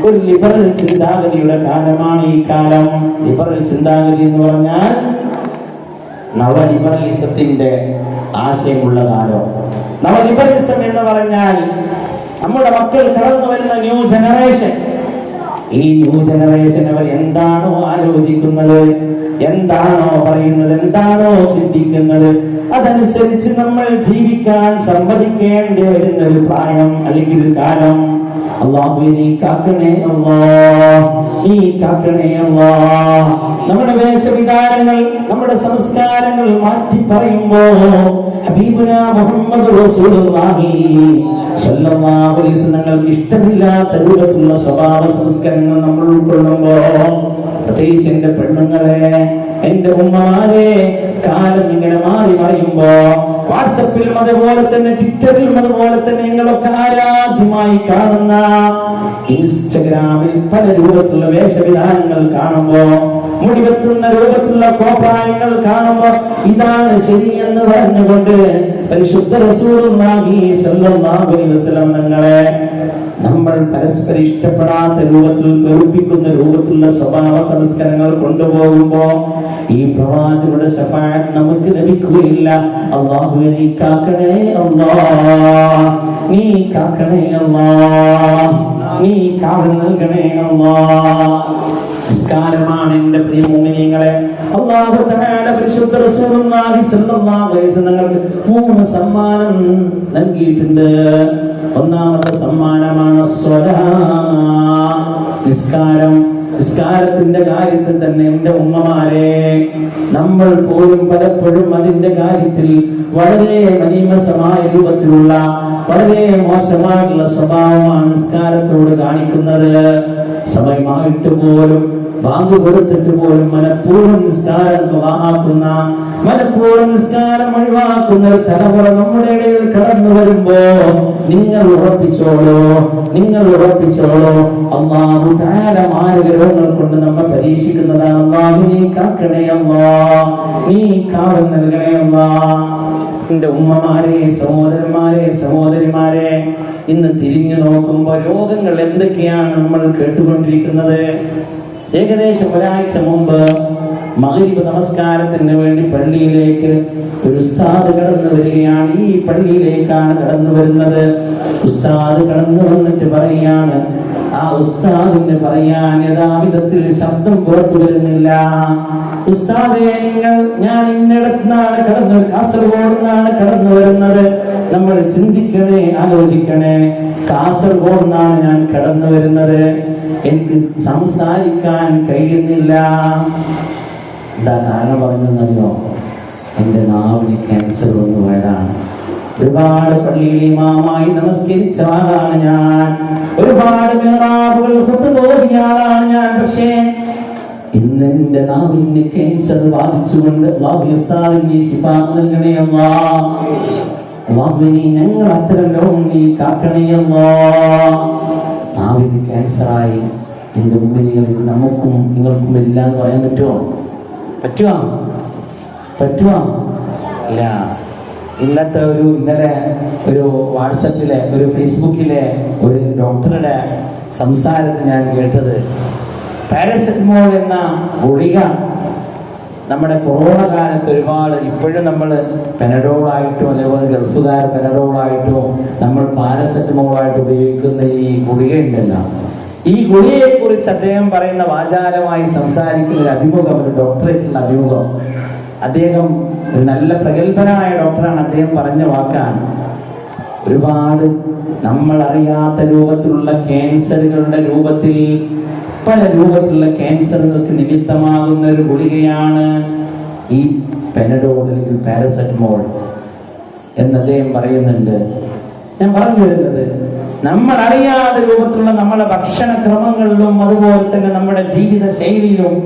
ഒരു ലിബറൽ ചിന്താഗതിയുടെ കാലമാണ് ഈ കാലം. ലിബറൽ ചിന്താഗതി എന്ന് പറഞ്ഞാൽ നവലിബറലിസത്തിന്റെ ആശയമുള്ള കാലം. നവലിബറലിസം എന്ന് പറഞ്ഞാൽ നമ്മുടെ മക്കൾ കടന്നു വരുന്ന ന്യൂ ജനറേഷൻ. ഈ ന്യൂ ജനറേഷൻ അവർ എന്താണോ ആലോചിക്കുന്നത്, എന്താണോ പറയുന്നത്, എന്താണോ ചിന്തിക്കുന്നത്, അതനുസരിച്ച് നമ്മൾ ജീവിക്കാൻ സമ്മതിക്കേണ്ടി വരുന്ന ഒരു പ്രായം അല്ലെങ്കിൽ ഒരു കാലം. അല്ലാഹുവേ, നീ കാക്കണേ അല്ലാഹ്, നീ കാക്കണേ അല്ലാഹ്. നമ്മുടെ വേഷവിധാനങ്ങൾ, നമ്മുടെ സംസ്കാരങ്ങൾ മാറ്റി പറയുമ്പോ ഹബീബുനാ മുഹമ്മദ് റസൂലുള്ളാഹി സ്വല്ലല്ലാഹു അലൈഹി വസല്ലം ഇഷ്ടമില്ലാത്ത രൂപത്തിലുള്ള സ്വഭാവ സംസ്കാരങ്ങൾ നമ്മൾ ഉൾക്കൊള്ളുമ്പോ, പ്രത്യേകിച്ച് എന്റെ പെണ്ണുങ്ങളെ, എന്റെ ഉമ്മമാരെ, കാലം ഇങ്ങനെ മാറി മറിയുമ്പോ വാട്സപ്പിലും അതുപോലെ തന്നെ ട്വിറ്ററിലും അതുപോലെ തന്നെ നിങ്ങളൊക്കെ ആരാധ്യമായി കാണുന്ന ഇൻസ്റ്റഗ്രാമിൽ പല രൂപത്തിലുള്ള വേഷവിധാനങ്ങൾ കാണുമ്പോ, മുടിവെത്തുന്ന രൂപത്തിലുള്ള കോപ്രായങ്ങൾ കാണുമ്പോ ഇതാണ് ശരിയെന്ന് പറഞ്ഞുകൊണ്ട് പരിശുദ്ധ റസൂലുള്ളാഹി സ്വല്ലല്ലാഹു അലൈഹി വസല്ലം തങ്ങളെ നമ്മൾ പരസ്പരം ഇഷ്ടപ്പെടാത്ത രൂപത്തിൽ, വെറുപ്പിക്കുന്ന രൂപത്തിലുള്ള സ്വഭാവ സംസ്കാരങ്ങൾ കൊണ്ടുപോകുമ്പോ ഈ പ്രവാചകരുടെ ശഫാഅത്ത് നമുക്ക് ലഭിക്കുകയില്ല. അല്ലാഹുവേ, നീ കാക്കണേ അല്ലാഹ്, നീ കാക്കണേ അല്ലാഹ്. നീ കാവൽ നൽകണേ അല്ലാഹ്. നിസ്കാരമാണ് എന്റെ പ്രിയ മുഅ്മിനീങ്ങളെ. അല്ലാഹു തആല പരിശുദ്ധ റസൂലുള്ളാഹി സ്വല്ലല്ലാഹു അലൈഹി വസല്ലം 3 സമ്മാനം നൽകിയിട്ടുണ്ട്. ഒന്നാമത്തെ സമ്മാനമാണ് നിസ്കാരം. നിസ്കാരത്തിന്റെ കാര്യത്തിൽ തന്നെ എന്റെ ഉമ്മമാരെ, നമ്മൾ പോലും പലപ്പോഴും അതിന്റെ കാര്യത്തിൽ വളരെ മനീമസമായ രൂപത്തിലുള്ള വളരെ മോശമായിട്ടുള്ള സ്വഭാവമാണ് നിസ്കാരത്തോട് കാണിക്കുന്നത്. സമയമായിട്ട് പോലും ബാങ്ക് കൊടുത്തിട്ട് പോലും മനഃപൂർവ്വം നിസ്കാരം ഖുർആനാക്കുന്ന, മനഃപൂർവ്വം നിസ്കാരം ഒഴിവാക്കുന്ന ഒരു തലമുറ നമ്മുടെ ഇടയിൽ കടന്നു വരുമ്പോ നിങ്ങൾ ഉറപ്പിച്ചോളൂ, അല്ലാഹു തആല മാരക രോഗങ്ങൾ കൊണ്ട് നമ്മെ പരീക്ഷിക്കുന്നതാണ്. അല്ലാഹു നീ കാക്കണേ അല്ലാഹ്, നീ കാവൽ നൽകണേ അല്ലാഹ്. എന്റെ ഉമ്മമാരെ, സഹോദരന്മാരെ, സഹോദരിമാരെ, ഇന്ന് തിരിഞ്ഞു നോക്കുമ്പോൾ രോഗങ്ങൾ എന്തൊക്കെയാണ് നമ്മൾ കേട്ടുകൊണ്ടിരിക്കുന്നത്. ഏകദേശം ഒരാഴ്ച മുമ്പ് മഗ്‌രിബ് നമസ്കാരത്തിന് വേണ്ടി പള്ളിയിലേക്ക് ഒരു ഉസ്താദ് കടന്നു വരികയാണ്. ഈ പള്ളിയിലേക്കാണ് കടന്നു വരുന്നത്. ഉസ്താദ് കടന്നു വന്നിട്ട് പറയാണ്, ആ ഉസ്താദിന് പറയാൻ യഥാവിധത്തിൽ ശബ്ദം പുറത്തു വരുന്നില്ല. ഉസ്താദേ, ഞാൻ ഇന്നിടത്തുനിന്നാണ് കാസർഗോഡ് നിന്നാണ് കടന്നു വരുന്നത്. നമ്മൾ ചിന്തിക്കണേ, ആലോചിക്കണേ. കാസർഗോഡ് നിന്നാണ് ഞാൻ കടന്നു വരുന്നത്, എനിക്ക് സംസാരിക്കാൻ കഴിയുന്നില്ല. എന്താ കാരണം പറഞ്ഞെന്നറിയോ? എന്റെ നാവിന് ക്യാൻസർ വന്നു പോയതാണ്. ഒരുപാട് പള്ളിയിൽ ഇമാമായി നമസ്കരിച്ച ആളാണ് ഞാൻ, ഒരുപാട് മിഹ്റാബുകൾ ഖുത്ബ ഓതിയ ആളാണ് ഞാൻ. പക്ഷേ ഇന്ന് എന്റെ നാവിന് ക്യാൻസർ ബാധിച്ചുകൊണ്ട് ഞങ്ങൾ അത്തരം രോഗം നീ കാക്കണേ അല്ലാഹ്. നാവിന് ക്യാൻസറായി എന്റെ ഉമ്മനികളിൽ നമുക്കും നിങ്ങൾക്കും ഇല്ല എന്ന് പറയാൻ പറ്റുമോ? ഇല്ല. ഇന്നലെ ഒരു വാട്സപ്പിലെ ഒരു ഫേസ്ബുക്കിലെ ഒരു ഡോക്ടറുടെ സംസാരത്തിൽ ഞാൻ കേട്ടത്, പാരസെറ്റമോൾ എന്ന ഗുളിക നമ്മുടെ കൊറോണ കാലത്ത് ഒരുപാട്, ഇപ്പോഴും നമ്മൾ പെനഡോളായിട്ടോ അതേപോലെ ഗൾഫുകാർ പെനഡോളായിട്ടോ നമ്മൾ പാരസെറ്റമോളായിട്ട് ഉപയോഗിക്കുന്ന ഈ ഗുളിക ഉണ്ടല്ലോ, ഈ ഗുളികയെ കുറിച്ച് അദ്ദേഹം പറയുന്ന വാചാലമായി സംസാരിക്കുന്ന ഒരു അഭിമുഖം, ഒരു ഡോക്ടറേറ്റുള്ള അഭിമുഖം. അദ്ദേഹം ഒരു നല്ല പ്രഗത്ഭനായ ഡോക്ടറാണ്. അദ്ദേഹം പറഞ്ഞ വാക്കാണ്, ഒരുപാട് നമ്മൾ അറിയാത്ത രൂപത്തിലുള്ള ക്യാൻസറുകളുടെ രൂപത്തിൽ, പല രൂപത്തിലുള്ള ക്യാൻസറുകൾക്ക് നിമിത്തമാകുന്ന ഒരു ഗുളികയാണ് ഈ പെനഡോൾ അല്ലെങ്കിൽ പാരസെറ്റമോൾ എന്ന് അദ്ദേഹം പറയുന്നുണ്ട്. ഞാൻ പറഞ്ഞു വരുന്നത്, നമ്മൾ അറിയാത്ത രൂപത്തിലുള്ള നമ്മുടെ ഭക്ഷണക്രമങ്ങളിലും അതുപോലെ തന്നെ നമ്മുടെ ജീവിത ശൈലിയിലും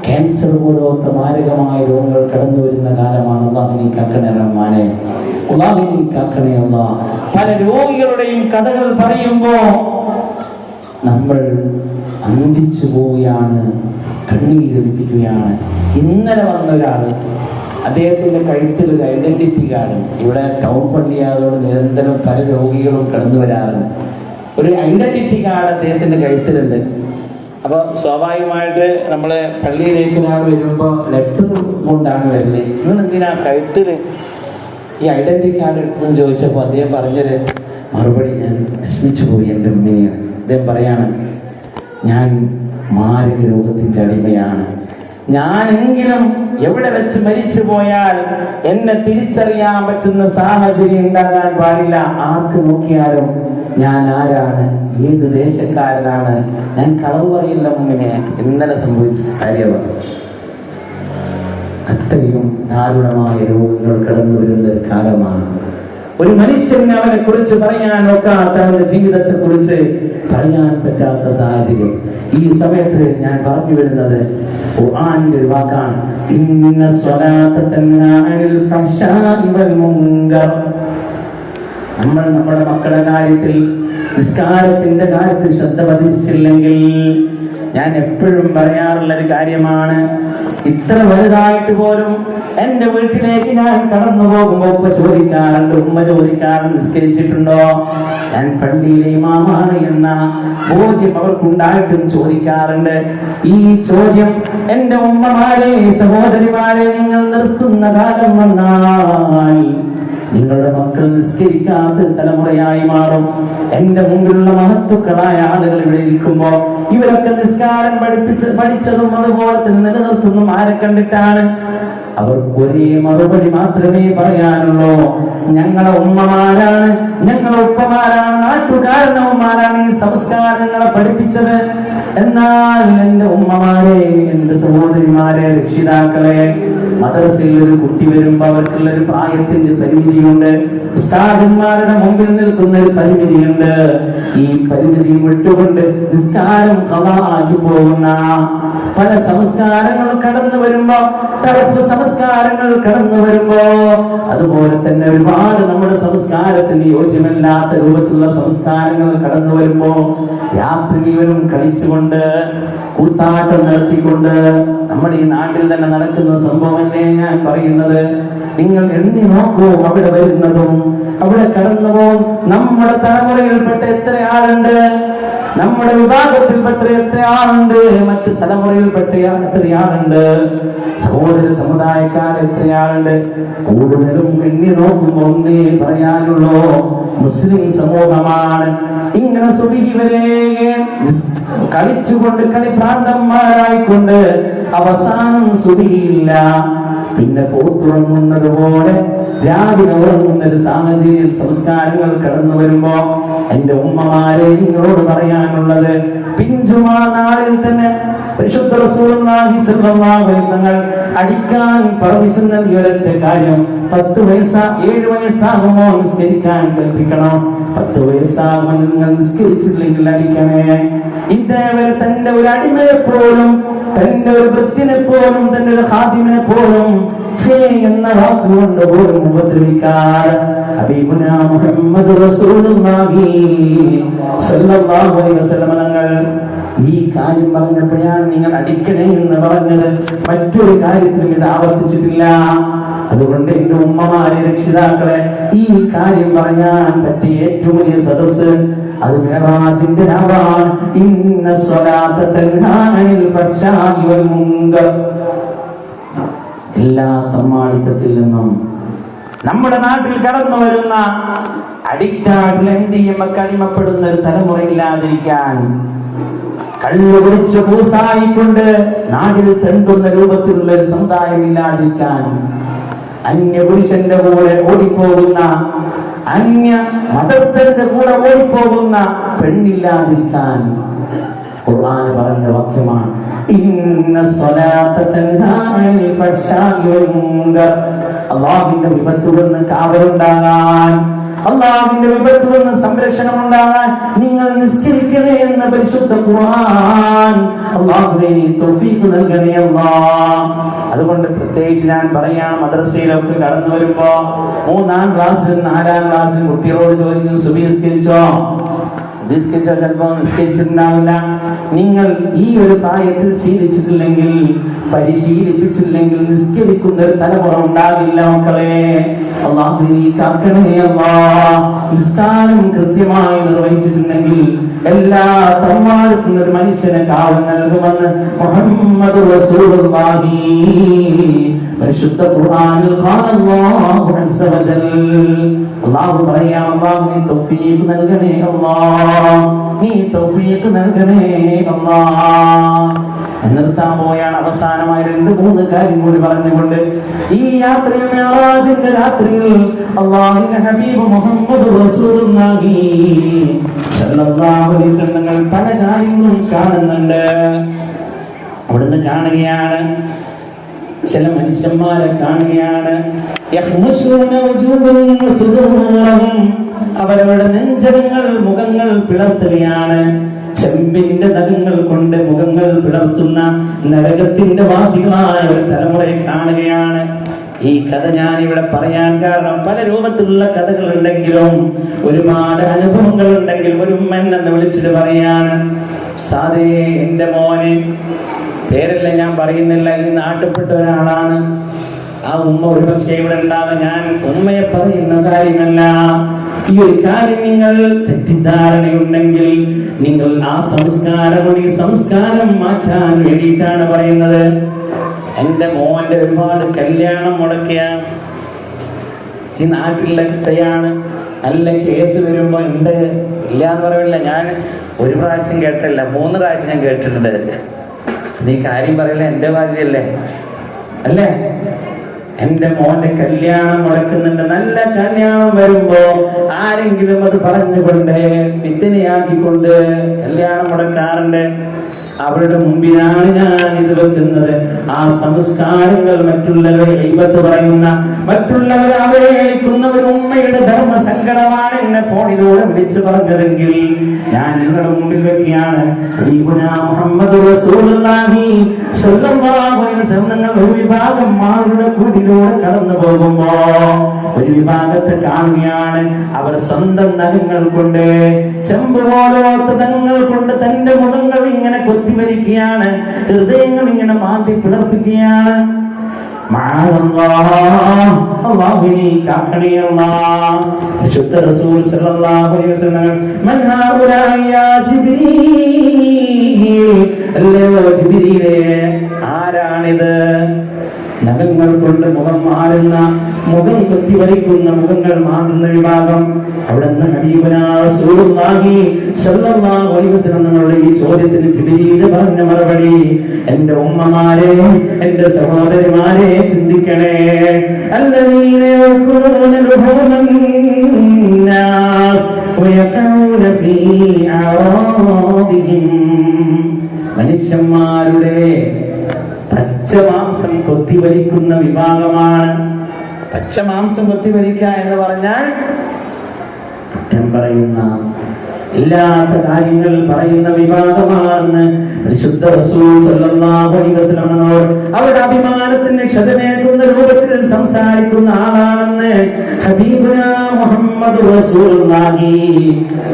ക്യാൻസർ പോലത്തെ മാരകമായ രോഗങ്ങൾ കടന്നു വരുന്ന കാലമാണ്. അല്ലാഹു നീ കാക്കണേ റഹ്മാനേ, അല്ലാഹു നീ കാക്കണേ അല്ലാഹ്. പല രോഗികളുടെയും കഥകൾ പറയുമ്പോ നമ്മൾ അന്തിച്ചു പോവുകയാണ്, കണ്ണീരൊലിപ്പിക്കുകയാണ്. ഇന്നലെ വന്ന ഒരാള്, അദ്ദേഹത്തിന്റെ കഴുത്തിൽ ഒരു ഐഡന്റിറ്റി കാർഡ്, ഇവിടെ ടൗൺ പള്ളിയായതോട് നിരന്തരം പല രോഗികളും കടന്നു വരാറുണ്ട്. ഒരു ഐഡന്റിറ്റി കാർഡ് അദ്ദേഹത്തിന്റെ കഴുത്തിലുണ്ട്. അപ്പൊ സ്വാഭാവികമായിട്ട് നമ്മള് പള്ളിയിലേക്ക് ഒരാൾ വരുമ്പോ ലെറ്റർ കൊണ്ടാണ് വരുന്നത്. നിങ്ങൾ എന്തിനാ കഴുത്തിൽ ഈ ഐഡന്റിറ്റി കാർഡ് എടുത്തെന്ന് ചോദിച്ചപ്പോ അദ്ദേഹം പറഞ്ഞൊരു മറുപടി ഞാൻ വിഷമിച്ചു പോയി. എൻ്റെ ഉമ്മയാണ്. അദ്ദേഹം പറയാണ്, ഞാൻ മാരക രോഗത്തിന്റെ അടിമയാണ്. ഞാനെങ്കിലും എവിടെ വെച്ച് മരിച്ചു പോയാൽ എന്നെ തിരിച്ചറിയാൻ പറ്റുന്ന സാഹചര്യം ഉണ്ടാകാൻ പാടില്ല. ആർക്ക് നോക്കിയാലും ഞാൻ ആരാണ്, ഏത് ദേശക്കാരനാണ്, ഞാൻ കളവ് പറയില്ല. മുമ്പിനെ ഇന്നലെ സംഭവിച്ച കാര്യമാണ്. അത്രയും ദാരുണമായ രോഗങ്ങൾ കടന്നു വരുന്ന ഒരു കാലമാണ്. ഒരു മനുഷ്യന് അവനെ കുറിച്ച് പറയാൻ ഒക്കാത്ത, അവന്റെ ജീവിതത്തെ കുറിച്ച് പറയാൻ പറ്റാത്ത സാഹചര്യം. ഈ സമയത്ത് ഞാൻ പറഞ്ഞു വരുന്നത് ഖുർആനിന്റെ ഒരു വാക്കാണ്, ഇന്ന സ്വലാത്ത തൻഹാ അനിൽ ഫഹ്ശാഇ വൽ മുൻകർ. നമ്മൾ നമ്മുടെ മക്കളുടെ കാര്യത്തിൽ, നിസ്കാരത്തിന്റെ കാര്യത്തിൽ ശ്രദ്ധ പതിപ്പിച്ചില്ലെങ്കിൽ, ഞാൻ എപ്പോഴും പറയാറുള്ള ഒരു കാര്യമാണ്, ഇത്ര വലുതായിട്ട് പോലും എന്റെ വീട്ടിലേക്ക് ഞാൻ കടന്നു പോകുമ്പോ ഉപ്പ ചോദിക്കാറുണ്ട്, ഉമ്മ ചോദിക്കാറുണ്ട്, നിസ്കരിച്ചിട്ടുണ്ടോ, ഞാൻ പള്ളിയിലെ ഇമാമാണ് എന്ന ബോധ്യം അവർക്കുണ്ടായിട്ടും ചോദിക്കാറുണ്ട്. ഈ ചോദ്യം എന്റെ ഉമ്മമാരെ, സഹോദരിമാരെ, നിങ്ങൾ നിർത്തുന്ന കാലം വന്നാൽ നിങ്ങളുടെ മക്കൾ നിസ്കരിക്കാത്ത തലമുറയായി മാറും. എന്റെ മുമ്പിലുള്ള മഹത്തുക്കളായ ആളുകൾ ഇവിടെ ഇരിക്കുമ്പോ ഇവരൊക്കെ നിസ്കാരം പഠിച്ചതും അതുപോലെ തന്നെ നിലനിർത്തുന്നതും ആരെ കണ്ടിട്ടാണ്? അവർക്ക് ഒരേ മറുപടി മാത്രമേ പറയാനുള്ളൂ. ഞങ്ങളെ ഉമ്മമാരാണ്, ഞങ്ങളെ ഉപ്പമാരാണ്, നാട്ടുകാരനവന്മാരാണ് ഈ സംസ്കാരങ്ങളെ പഠിപ്പിച്ചത്. എന്നാൽ എന്റെ ഉമ്മമാരെ, എന്റെ സഹോദരിമാരെ, രക്ഷിതാക്കളെ, മദ്രസയിൽ ഒരു കുട്ടി വരുമ്പോ അവർക്കുള്ള ഒരു പ്രായത്തിന്റെ പരിമിതിയുണ്ട്. ഉസ്താദന്മാരുടെ മുമ്പിൽ നിൽക്കുന്ന ഒരു പരിമിതിയുണ്ട്. ഈ പരിമിതി വിട്ടുകൊണ്ട് നിസ്കാരം ഖളാഅി പോകുന്ന പല സംസ്കാരങ്ങൾ കടന്നു വരുമ്പോ, ടർഫ് സംസ്കാരങ്ങൾ കടന്നു വരുമ്പോ, അതുപോലെ തന്നെ ഒരുപാട് നമ്മുടെ സംസ്കാരത്തിന് യോജ്യമല്ലാത്ത രൂപത്തിലുള്ള സംസ്കാരങ്ങൾ കടന്നു വരുമ്പോ രാത്രി മുഴുവനും കളിച്ചുകൊണ്ട് കൂത്താട്ടം നടത്തിക്കൊണ്ട് നമ്മുടെ ഈ നാട്ടിൽ തന്നെ നടക്കുന്ന സംഭവമല്ലേ ഞാൻ പറയുന്നത്. നിങ്ങൾ എണ്ണി നോക്കൂ, അവിടെ വരുന്നതും അവിടെ കടന്നു പോകും. നമ്മുടെ തലമുറയിൽപ്പെട്ട എത്ര ആളുണ്ട്, നമ്മുടെ വിഭാഗത്തിൽപ്പെട്ട എത്ര ആളുണ്ട്, മറ്റു തലമുറയിൽപ്പെട്ട എത്രയാളുണ്ട്, സഹോദര സമുദായക്കാർ എത്രയാളുണ്ട്. കൂടുതലും എണ്ണി നോക്കുമ്പോൾ ഒന്നേ പറയാനുള്ളൂ, മുസ്ലിം സമൂഹമാണ്. ഇങ്ങനെ സുബഹി വരെ കളിച്ചുകൊണ്ട് കളിഭ്രാന്തന്മാരായിക്കൊണ്ട് അവസാനം സുബഹിയില്ല. പിന്നെ പോത്തുറങ്ങുന്നത് പോലെ രാവിലെ ഉറങ്ങുന്ന ഒരു സാഹചര്യം സംസ്കാരങ്ങൾ കടന്നു വരുമ്പോ എന്റെ ഉമ്മമാരെ നിങ്ങളോട് പറയാനുള്ളത്, പിഞ്ചുമാ നാളിൽ തന്നെ പരിശുദ്ധ റസൂലുള്ളാഹി സ്വല്ലല്ലാഹു അലൈഹി വസല്ലം അടിക്കാൻ പെർമിഷൻ നൽകിയ ഒരൊറ്റ കാര്യം, 10 വയസ്സാ 7 വയസ്സാകുമോ നിസ്കരിക്കാൻ കൽപ്പിക്കണം. 10 വയസ്സാകുമ്പോൾ നിങ്ങൾ നിസ്കരിച്ചില്ലെങ്കിൽ അടിക്കണേ. ഇതേവരെ തന്റെ ഒരു അടിമയെ പോലും, തന്റെ ഒരു വൃത്തിനെ പോലും, തന്റെ ഒരു ഖാദിമിനെ പോലും എന്ന വാക്കുകൊണ്ട് പോലും ഉപദ്രവിക്കാതെ ഹബീബുനാ മുഹമ്മദ് റസൂലുള്ളാഹി സ്വല്ലല്ലാഹു അലൈഹി വസല്ലം തങ്ങൾ ഈ കാര്യം പറഞ്ഞപ്പോഴാണ് നിങ്ങൾ അടിക്കണേ എന്ന് പറഞ്ഞത്. മറ്റൊരു കാര്യത്തിലും ഇത് ആവർത്തിച്ചിട്ടില്ല. അതുകൊണ്ട് എന്റെ ഉമ്മമാരെ, രക്ഷിതാക്കളെ, ഈ കാര്യം പറയാൻ പറ്റിയ ഏറ്റവും വലിയ സദസ്സ് അത് മിഅ്റാജിന്റെ രാവാണ്. ഇന്ന സ്വലാത്ത തൻഹാ അനിൽ ഫഹ്ശാഇ വൽ മുൻകർ. എല്ലാ തമ്മാടിത്തത്തിൽ നിന്നും നമ്മുടെ നാട്ടിൽ കടന്നു വരുന്ന അഡിക്റ്റായിട്ടുള്ള MDMA അടിമപ്പെടുന്ന ഒരു തലമുറ ഇല്ലാതിരിക്കാൻ, കള്ളു കുടിച്ച് പൂസായിക്കൊണ്ട് നാടിൽ തെണ്ടുന്ന രൂപത്തിലുള്ള ഒരു സമുദായം ഇല്ലാതിരിക്കാൻ, അന്യ പുരുഷന്റെ കൂടെ ഓടിപ്പോകുന്ന, അന്യ മതത്തിന്റെ കൂടെ ഓടിപ്പോകുന്ന പെണ്ണില്ലാതിരിക്കാൻ ഖുർആൻ പറഞ്ഞ വാക്യമാണ്, ഇന്ന സ്വലാത്ത തൻഹാ അനിൽ ഫഹ്ശാഇ വൽ മുൻകർ. അല്ലാഹുവിന്റെ വിപത്തുകളിൽ നിന്ന് കാവലുണ്ടാകാൻ, അല്ലാഹുവിന്റെ വിപത്തിൽ നിന്ന് സംരക്ഷണം ഉണ്ടാകാൻ നിങ്ങൾ നിസ്കരിക്കണേ എന്ന പരിശുദ്ധ ഖുർആൻ. അല്ലാഹുവേ നീ തൗഫീഖ് നൽകണേ അല്ലാഹ്. അതുകൊണ്ട് പ്രത്യേകിച്ച് ഞാൻ പറയാണ്, മദ്രസയിലൊക്കെ കടന്നു വരുമ്പോ 3-ാം ക്ലാസ്സിലും 4-ാം ക്ലാസ്സിലും കുട്ടികളോട് ചോദിക്കും, സുബഹി നിസ്കരിച്ചോ? ചിലപ്പോൾ നിസ്കരിച്ചിട്ടുണ്ടാവില്ല. നിങ്ങൾ ഈ ഒരു പ്രായത്തിൽ ശീലിച്ചിട്ടില്ലെങ്കിൽ, പരിശീലിപ്പിച്ചില്ലെങ്കിൽ നിസ്കരിക്കുന്ന ഒരു തലമുറ ഉണ്ടാകില്ല മക്കളെ. അല്ലാഹു നീ കാക്കണേ അല്ലാഹ്. നിസ്കാരം കൃത്യമായി നിർവഹിച്ചിട്ടുണ്ടെങ്കിൽ എല്ലാ തമ്മാടുക്കുന്ന ഒരു മനുഷ്യനെ കാവൽ നൽകുമെന്ന് മുഹമ്മദ് റസൂലുള്ളാഹി പരിശുദ്ധ ഖുർആനിൽ ഖാലല്ലാഹു അസ്സ വജൽ. അല്ലാഹു പറയാം, അല്ലാഹു നീ തൗഫീഖ് നൽകണേ അല്ലാഹ്, നീ തൗഫീഖ് നൽകണേ അല്ലാഹ്. നിർത്താൻ പോയാണ്. അവസാനമായി 2-3 കാര്യം കൂടി പറഞ്ഞുകൊണ്ട് ഈ യാത്രയിൽ, മിഅ്റാജിന്റെ രാത്രിയിൽ അല്ലാഹുവിന്റെ ഹബീബ് മുഹമ്മദ് റസൂലുള്ളാഹി സ്വല്ലല്ലാഹു അലൈഹി വസല്ലം പല കാര്യങ്ങളും കാണുന്നുണ്ട്. അവിടുന്ന് കാണുകയാണ്, ചില മനുഷ്യന്മാരെ കാണുകയാണ്, അവരവരുടെ നെഞ്ചകങ്ങൾ, മുഖങ്ങൾ പിളർത്തുകയാണ്. ചെമ്പിന്റെ നഖങ്ങൾ കൊണ്ട് മുഖങ്ങൾ പിളർത്തുന്ന നരകത്തിന്റെ വാസികളായ ഒരു തലമുറയെ കാണുകയാണ്. ഈ കഥ ഞാൻ ഇവിടെ പറയാൻ കാരണം, പല രൂപത്തിലുള്ള കഥകൾ ഉണ്ടെങ്കിലും ഒരുപാട് അനുഭവങ്ങൾ ഉണ്ടെങ്കിലും ഒരു ഉമ്മൻ എന്ന് വിളിച്ചിട്ട് പറയാണ്, സാധേ എന്റെ മോനെ, പേരല്ല ഞാൻ പറയുന്നില്ല, ഈ നാട്ടിൽപ്പെട്ട ഒരാളാണ്. ആ ഉമ്മ ഒരുപക്ഷെ ഇവിടെ ഉണ്ടാകും. ഞാൻ ഉമ്മയെ പറയുന്ന കാര്യമല്ല. ഈ ഒരു കാര്യം നിങ്ങൾ തെറ്റിദ്ധാരണയുണ്ടെങ്കിൽ നിങ്ങൾ ആ സംസ്കാരം മാറ്റാൻ വേണ്ടിയിട്ടാണ് പറയുന്നത്. എന്റെ മോന്റെ ഒരുപാട് കല്യാണം മുടക്കിയ ഈ നാട്ടിലൊക്കെയാണ്. നല്ല കേസ് വരുമ്പോ ഉണ്ട്, ഇല്ല എന്ന് പറയില്ല. ഞാൻ ഒരു പ്രാവശ്യം കേട്ടില്ല, 3 പ്രാവശ്യം ഞാൻ കേട്ടിട്ടുണ്ട്. നീ കാര്യം പറയില്ല, എന്റെ ബാധ്യതയല്ലേ അല്ലേ? എന്റെ മോന്റെ കല്യാണം മുടക്കുന്നുണ്ട്, നല്ല കല്യാണം വരുമ്പോ ആരെങ്കിലും അത് പറഞ്ഞുകൊണ്ട് ഫിത്നയാക്കിക്കൊണ്ട് കല്യാണം മുടക്കാറുണ്ട്. അവരുടെ മുമ്പിലാണ് ഞാൻ ഇത് വെക്കുന്നത്. ആ സംസ്കാരങ്ങൾ മറ്റുള്ളവരെ ദൈവത്ത് പറയുന്ന, മറ്റുള്ളവർ അവരെ ഏൽക്കുന്ന ഒരു ഉമ്മയുടെ ധർമ്മ സങ്കടമാണ് എന്നെ ഫോണിലൂടെ വിളിച്ചു പറഞ്ഞതെങ്കിൽ ഞാൻ നിങ്ങളുടെ മുമ്പിൽ വെക്കുകയാണ്. മുഹമ്മദ് റസൂലുള്ളാഹി സ്വല്ലല്ലാഹു അലൈഹി വസല്ലം ഒരു വിഭാഗം ആളുടെ കൂടിലൂടെ കടന്നു പോകുമ്പോ ഒരു വിഭാഗത്തെ കാണുകയാണ്. അവർ സ്വന്തം നഖങ്ങൾ കൊണ്ട്, ചെമ്പ് പോലോത്ത നഖങ്ങൾ കൊണ്ട് തന്റെ മുഖങ്ങൾ ഇങ്ങനെ കൊത്തിവലിക്കുകയാണ്, ഹൃദയങ്ങൾ ഇങ്ങനെ മാറ്റി പിളർപ്പിക്കുകയാണ്. ആരാണിത്? നഖങ്ങൾ കൊണ്ട് മുഖം മാറുന്ന, മുഖം കൊത്തിവലിക്കുന്ന, മുഖങ്ങൾ മാറുന്ന വിഭാഗം. അവിടുന്ന് ഹബീബുനാ റസൂലുള്ളാഹി സ്വല്ലല്ലാഹു അലൈഹി വസല്ലം തങ്ങളുടെ ഈ ചോദ്യത്തിന് ജിബ്രീൽ പറഞ്ഞ മറുപടി, എന്റെ ഉമ്മമാരെ, എന്റെ സഹോദരിമാരെ ചിന്തിക്കണേ. അല്ലദീന യഖൂലൂന ലുഹൂമൻ നാസ് വയഖഊന ഫീ അറാദിഹിം, മനുഷ്യന്മാരുടെ പച്ചമാംസം കൊത്തിവലിക്കുന്ന വിഭാഗമാണ്. പച്ചമാംസം കൊത്തിവലിക്കുക എന്ന് പറഞ്ഞാൽ കുറ്റം പറയുന്ന, ഇല്ലാത്ത കാര്യങ്ങൾ പറയുന്ന വിഭാഗമാണെന്ന് പരിശുദ്ധ റസൂൽ സ്വല്ലല്ലാഹു അലൈഹി വസല്ലം അവരുടെ അഭിമാനത്തിന് ക്ഷതമേൽക്കുന്ന രൂപത്തിൽ സംസാരിക്കുന്ന ആളാണെന്ന് ഹബീബുനാ മുഹമ്മദ് റസൂലുള്ളാഹി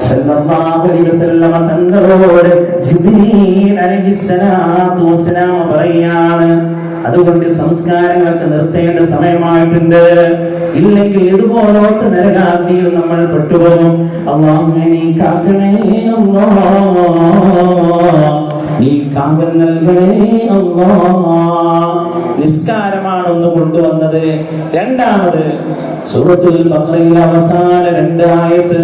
സ്വല്ലല്ലാഹു അലൈഹി വസല്ലം തങ്ങളോട് ജിബ്രീൽ അലൈഹിസ്സലാത്തു വസ്സലാം പറയാണ്. അതുകൊണ്ട് സംസ്കാരങ്ങളൊക്കെ നിർത്തേണ്ട സമയമായിട്ടുണ്ട്. ഇല്ലെങ്കിൽ ഇതുപോലത്തെ നരകാഗ്നിയിൽ നമ്മൾ പെട്ടുപോകും. അല്ലാഹുവേ നീ കാക്കണേ അല്ലാഹ്, നീ കാവൽ നൽകണേ അല്ലാഹ്. നിസ്കാരമാണ് ഒന്ന് കൊണ്ടുവന്നത്. രണ്ടാമത് സൂറത്തുൽ ബഖറയിലെ അവസാന 2 ആയത്ത്,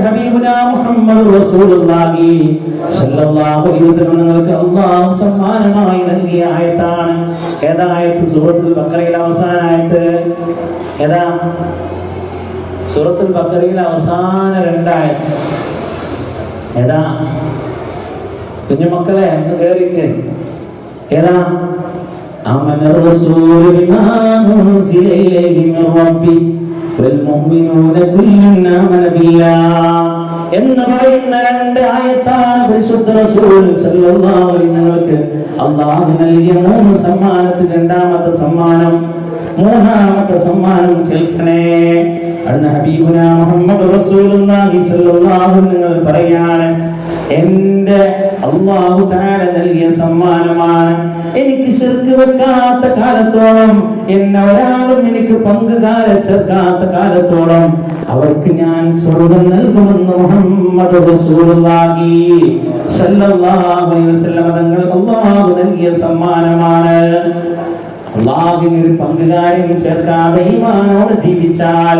ഹബീബുനാ മുഹമ്മദ് റസൂലുള്ളാഹി സ്വല്ലല്ലാഹു അലൈഹി വസല്ലം നിങ്ങൾക്ക് അല്ലാഹു സമ്മാനമായി നൽകിയ ആയത്താണ്. ഏതായത്ത്? സൂറത്തുൽ ബഖറയിലെ അവസാന ആയത്ത്. ഏതാ? സൂറത്തുൽ ബഖറയിലെ അവസാന 2 ആയത്ത്. ഏതാ? കുഞ്ഞുമക്കളെ ഒന്ന് കേറിക്ക്. ഏതാ? ആമന റസൂലു ബിമാ ഉൻസില ഇലൈഹി മിർ റബ്ബി വൽമുഅ്മിനൂന കുല്ലുൻ ആമന ബില്ലാഹ് എന്ന് പറയുന്ന 2 ആയത്താണ് പരിശുദ്ധ റസൂൽ സല്ലല്ലാഹു അലൈഹി വസല്ലം അല്ലാഹു നൽകിയ 3 സമ്മാനത്തിൽ രണ്ടാമത്തെ സമ്മാനം. മൂന്നാമത്തെ സമ്മാനം കേൾക്കണേ. അന്ന് ഹബീബുനാ മുഹമ്മദ് റസൂലുള്ളാഹി സ്വല്ലല്ലാഹു അലൈഹി വസല്ലം പറയാണ്, എന്റെ അല്ലാഹു തആല നൽകിയ സമ്മാനമാണ്. എനിക്ക് ശിർക്ക് വെക്കാത്ത കാലത്തോളം, എന്നെ ഒരാളും എനിക്ക് പങ്കുകാരെ ചേർക്കാത്ത കാലത്തോളം അവർക്ക് ഞാൻ സ്വർഗ്ഗം നൽകുമെന്ന് മുഹമ്മദ് റസൂലുള്ളാഹി സ്വല്ലല്ലാഹു അലൈഹി വസല്ലം തങ്ങൾ അല്ലാഹു നൽകിയ സമ്മാനമാണ്. അല്ലാഹുവിന് ഒരു പങ്കുകാരും ചേർക്കാതെ ഈമാനോടെ ജീവിച്ചാൽ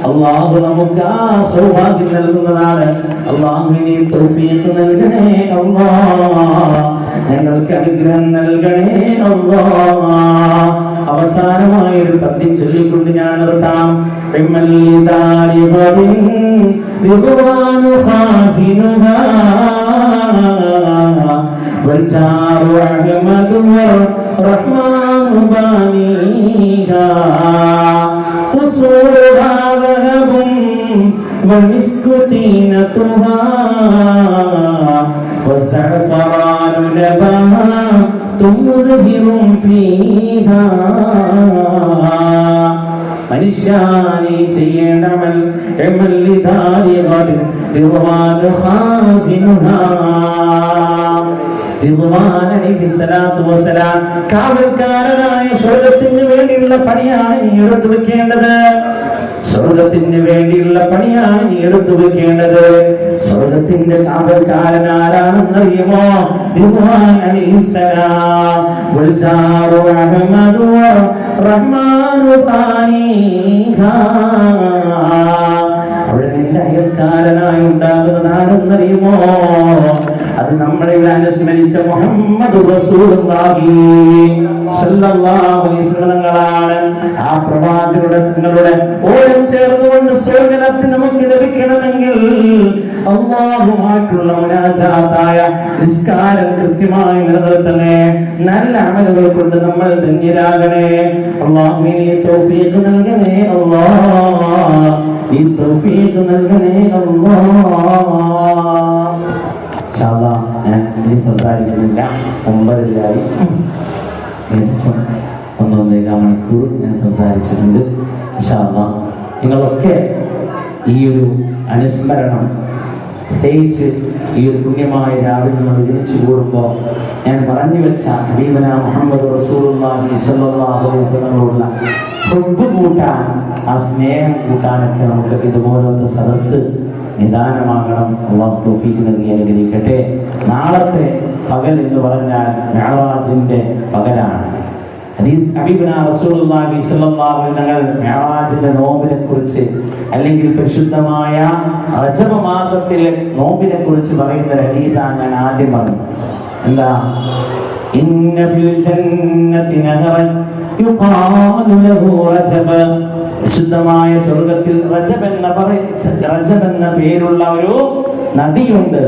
അല്ലാഹു നമുക്ക് ആ സൗഭാഗ്യം നൽകുന്നതാണ്. അല്ലാഹുവിനെ തൗഫീഖ് നൽകണേ അല്ലാഹ്, ഞങ്ങൾക്ക് അനുഗ്രഹം നൽകണേ അല്ലാഹ്. അവസാനമായി ഒരു പദ്യം ചൊല്ലിക്കൊണ്ട് ഞാൻ നിർത്താം. الرحمن بانيها قصورها ذهب والمسك طينتها والزعفران نبات مزهر فيها മനുഷ്യാനി ചെയ്യേണ്ട കാവൽക്കാരനായ സ്വർഗത്തിന് വേണ്ടിയുള്ള പണിയാണ് നീ എടുത്തു വെക്കേണ്ടത്. സ്വർഗത്തിന് വേണ്ടിയുള്ള പണിയാണ് നീ എടുത്തു വെക്കേണ്ടത്. സ്വർഗത്തിന്റെ കാവൽക്കാരൻ ആരാണെന്നറിയുമോ? റിദ്വാൻ അലൈഹിസ്സലാം. വൽജാറു അഹ്മദു റഹ്മാനു താനീഹാ. അവിടെ നിന്റെ അയൽക്കാരനായി ഉണ്ടാകുന്നതാണെന്നറിയുമോ? അത് നമ്മളെ അനുസ്മരിച്ച മുഹമ്മദ് റസൂലുള്ളാഹി സ്വല്ലല്ലാഹു അലൈഹി വസല്ലമയാണ്. ആ പ്രവാചകരുടെ തങ്ങളുടെ ഓരം ചേർന്നുകൊണ്ട് സ്വർഗ്ഗത്തിൽ നമുക്ക് ലഭിക്കണമെങ്കിൽ അല്ലാഹുമായിട്ടുള്ള മുനാജാത്തായ നിസ്കാരം കൃത്യമായി നിലനിർത്തണേ. നല്ല അമലുകൾ കൊണ്ട് നമ്മൾ ധന്യരാകണേ. അല്ലാഹുവിനെ തൗഫീഖ് നൽകണേ. അല്ലാഹ് ഈ തൗഫീഖ് നൽകണേ. അല്ലാഹ് ഞാൻ ഇനി സംസാരിക്കുന്നില്ല. 9:00 ഏകദേശം 1.5 മണിക്കൂർ ഞാൻ സംസാരിച്ചിട്ടുണ്ട്. നിങ്ങളൊക്കെ ഈ ഒരു അനുസ്മരണം, പ്രത്യേകിച്ച് ഈ ഒരു പുണ്യമായ രാവിലെ നമ്മൾ ഒരുമിച്ച് കൂടുമ്പോൾ ഞാൻ പറഞ്ഞു വെച്ച ഹബീബന മുഹമ്മദ് റസൂലുള്ളാഹി സ്വല്ലല്ലാഹു അലൈഹി വസല്ലമയോടുള്ള ഹുബ്ബ് കൂട്ടാൻ, ആ സ്നേഹം കൂട്ടാനൊക്കെ നമുക്ക് ഇതുപോലത്തെ സദസ്സ് നിദാനമാകണം. അല്ലാഹു തൗഫീഖ് നൽകി അനുഗ്രഹിക്കട്ടെ. നാളത്തെ പകൽ എന്ന് പറഞ്ഞാൽ മിഅ്റാജിന്റെ പകലാണ്. ഹദീസ് ഹബീബന റസൂലുള്ളാഹി സ്വല്ലല്ലാഹു അലൈഹി വസല്ലം മിഅ്റാജിന്റെ നോമ്പിനെ കുറിച്ച്, അല്ലെങ്കിൽ പരിശുദ്ധമായ റജബ് മാസത്തിലെ നോമ്പിനെ കുറിച്ച് പറയുന്ന ഒരു ഹദീസാണ് ഞാൻ ആദ്യം പറഞ്ഞത്. എന്താ? ഇന്ന ഫിൽ ജന്നതി നഹറൻ യുഖാലു ലഹു റജബ്. വിശുദ്ധമായ സ്വർഗത്തിൽ റജബ് എന്ന പേരുള്ള ഒരു നദിയുണ്ട്.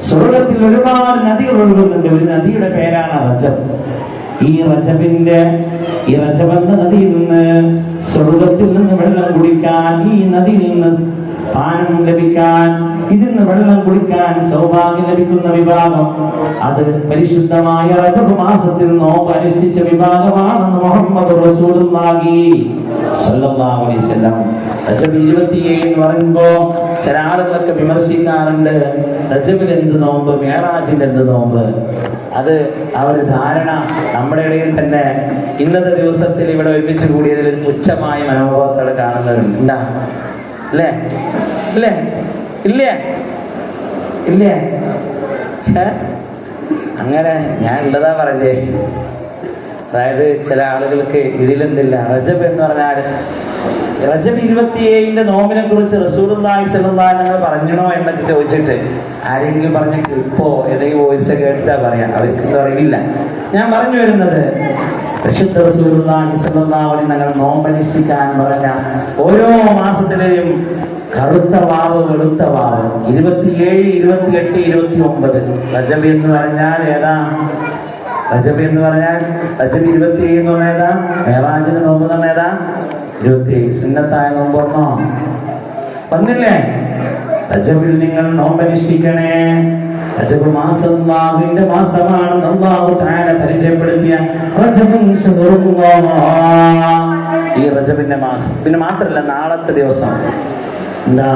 സ്വർഗത്തിൽ ഒരുപാട് നദികൾ ഒഴുകുന്നുണ്ട്. ഒരു നദിയുടെ പേരാണ് റജബ്. ഈ റജബ് എന്ന നദിയിൽ നിന്ന്, സ്വർഗത്തിൽ നിന്ന് വെള്ളം കുടിക്കാൻ, ഈ നദിയിൽ നിന്ന് പാനം ലഭിക്കാൻ, ഇതിൽ നിന്ന് വെള്ളം കുടിക്കാൻ സൗഭാഗ്യം ലഭിക്കുന്ന വിഭാഗം, അത് പരിശുദ്ധമായ റജബ് മാസത്തിൽ നോമ്പ് അനുഷ്ഠിച്ച വിഭാഗമാണെന്ന് മുഹമ്മദ് റസൂലുള്ളാഹി സ്വല്ലല്ലാഹു അലൈഹി വസല്ലം. റജബ് 27 എന്ന് പറയുമ്പോ ചില ആളുകളൊക്കെ വിമർശിക്കാറുണ്ട്, റജബിൽ എന്ത് നോമ്പ്, മിഅ്റാജിൽ എന്ത് നോമ്പ്. അത് അവർ ധാരണ നമ്മുടെ ഇടയിൽ തന്നെ ഇന്നത്തെ ദിവസത്തിൽ ഇവിടെ ഒരുമിച്ച് കൂടിയതിൽ പുച്ഛമായ മനോഭാവത്തോടെ കാണുന്നവരുണ്ട്. എന്താ? ഇല്ലേ? ഇല്ലേ? ഇല്ലേ? ഇല്ലേ? അങ്ങനെ ഞാൻ ഉള്ളതാ പറഞ്ഞേ. അതായത് ചില ആളുകൾക്ക് ഇതിലെന്തില്ല. റജബ് എന്ന് പറഞ്ഞാൽ, റജബ് 27 നോമ്പിനെ കുറിച്ച് റസൂലുള്ളാഹി സ്വല്ലല്ലാഹു അലൈഹി വസല്ലം പറഞ്ഞണോ എന്നൊക്കെ ചോദിച്ചിട്ട് ആരെങ്കിലും പറഞ്ഞ ക്ലിപ്പോ ഏതെങ്കിലും വോയിസ് കേട്ടിട്ടാ പറയാം. അവർക്ക് എന്താ അറിയില്ല. ഞാൻ പറഞ്ഞു വരുന്നത്, പരിശുദ്ധ റസൂലുള്ളാഹി സ്വല്ലല്ലാഹു അലൈഹി വസല്ലം നോമ്പനുഷ്ഠിക്കാൻ പറഞ്ഞ ഓരോ മാസത്തിലെയും കറുത്ത വാവ്, വെളുത്ത വാവ്, 27, 28, 29. റജബ് എന്ന് പറഞ്ഞാൽ ഏതാ? റജബ് എന്ന് പറഞ്ഞാൽ റജബ് 27 എന്ന് പറഞ്ഞാൽ ഏതാ? മിഅ്റാജിന്റെ നോമ്പ് എന്ന് പറഞ്ഞാൽ ഏതാ? 27. സുന്നത്തായ നോമ്പ് ഒന്നോ വന്നില്ലേ? റജബിൽ നിങ്ങൾ നോമ്പനുഷ്ഠിക്കണേ. റജബ് മാസം അല്ലാഹുവിന്റെ മാസമാണെന്ന് അല്ലാഹു തആല പരിചയപ്പെടുത്തിയ ഈ റജബിന്റെ മാസം. പിന്നെ മാത്രല്ല, നാളത്തെ ദിവസം എന്താ?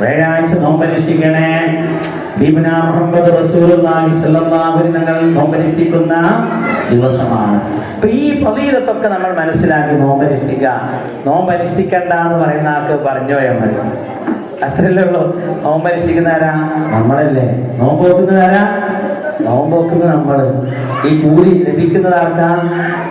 വ്യാഴാഴ്ച നോമ്പനുഷ്ഠിക്കണേ. ഹബീബന മുഹമ്മദ് റസൂലുള്ളാഹി സ്വല്ലല്ലാഹു അലൈഹി വസല്ലം നോമ്പനുഷ്ഠിക്കുന്ന ദിവസമാണ്. അപ്പൊ ഈ ഫളീലത്തൊക്കെ നമ്മൾ മനസ്സിലാക്കി നോമ്പനുഷ്ഠിക്കുക. നോമ്പനുഷ്ഠിക്കണ്ട എന്ന് പറയുന്ന ആൾക്ക് പറഞ്ഞു പോയാൽ മതി. അത്രയല്ലേ ഉള്ളൂ. നോമ്പനുഷ്ഠിക്കുന്നതാരാ? നമ്മളല്ലേ. നോമ്പ് നോക്കുന്നതാരാ? നോമ്പ് നോക്കുന്നത് നമ്മള്. ഈ കൂലി ലഭിക്കുന്നത് ആർക്കാ?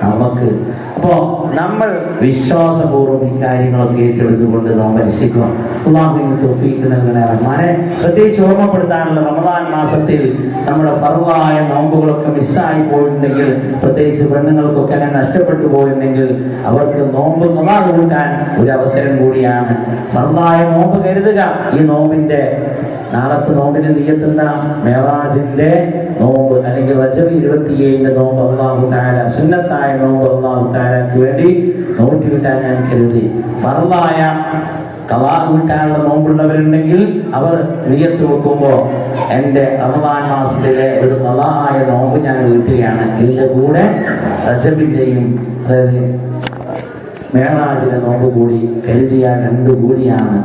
നമുക്ക്. അപ്പോ നമ്മൾ വിശ്വാസപൂർവ്വം ഈ കാര്യങ്ങളൊക്കെ ഏറ്റെടുത്തുകൊണ്ട് നോമ്പനുഷ്ഠിക്കുക. അല്ലാഹുവിന്റെ തൗഫീഖ് നൽകണേ റഹ്മാനെ. പ്രത്യേകിച്ച് ഓർമ്മപ്പെടുത്താനുള്ള, റമദാൻ മാസത്തിൽ നമ്മുടെ ഫർളായ നോമ്പുകളൊക്കെ മിസ്സായി പോയിട്ടുണ്ടെങ്കിൽ, പ്രത്യേകിച്ച് പെണ്ണുങ്ങൾക്കൊക്കെ അങ്ങനെ നഷ്ടപ്പെട്ടു പോയിട്ടുണ്ടെങ്കിൽ, അവർക്ക് നോമ്പ് നമാസ് കൂട്ടാൻ ഒരു അവസരം കൂടിയാണ്. ഫർളായ നോമ്പ് കരുതുക. ഈ നോമ്പിന്റെ നാളത്തെ നോമ്പിന്റെ നിയ്യത്ത് മിഅ്റാജിന്റെ നോമ്പ്, അല്ലെങ്കിൽ റജബ് 27 നോമ്പ് അല്ലാഹു തആല സുന്നത്തായ നോമ്പ് അല്ലാഹു തആലക്ക് വേണ്ടി നോറ്റ് കിട്ടാൻ ഞാൻ കരുതി. ഫർളായ ഖളാ കിട്ടാനുള്ള നോമ്പുള്ളവരുണ്ടെങ്കിൽ അവർ നിയ്യത്ത് വെക്കുമ്പോൾ, എൻ്റെ റമദാൻ മാസത്തിലെ ഒരു ഖളായ നോമ്പ് ഞാൻ വീട്ടുകയാണ്, ഇതിന്റെ കൂടെ റജബിന്റെയും അതായത് മിഅ്റാജിന്റെ നോമ്പ് കൂടി കരുതിയാൽ 2 കൂടിയാണ്.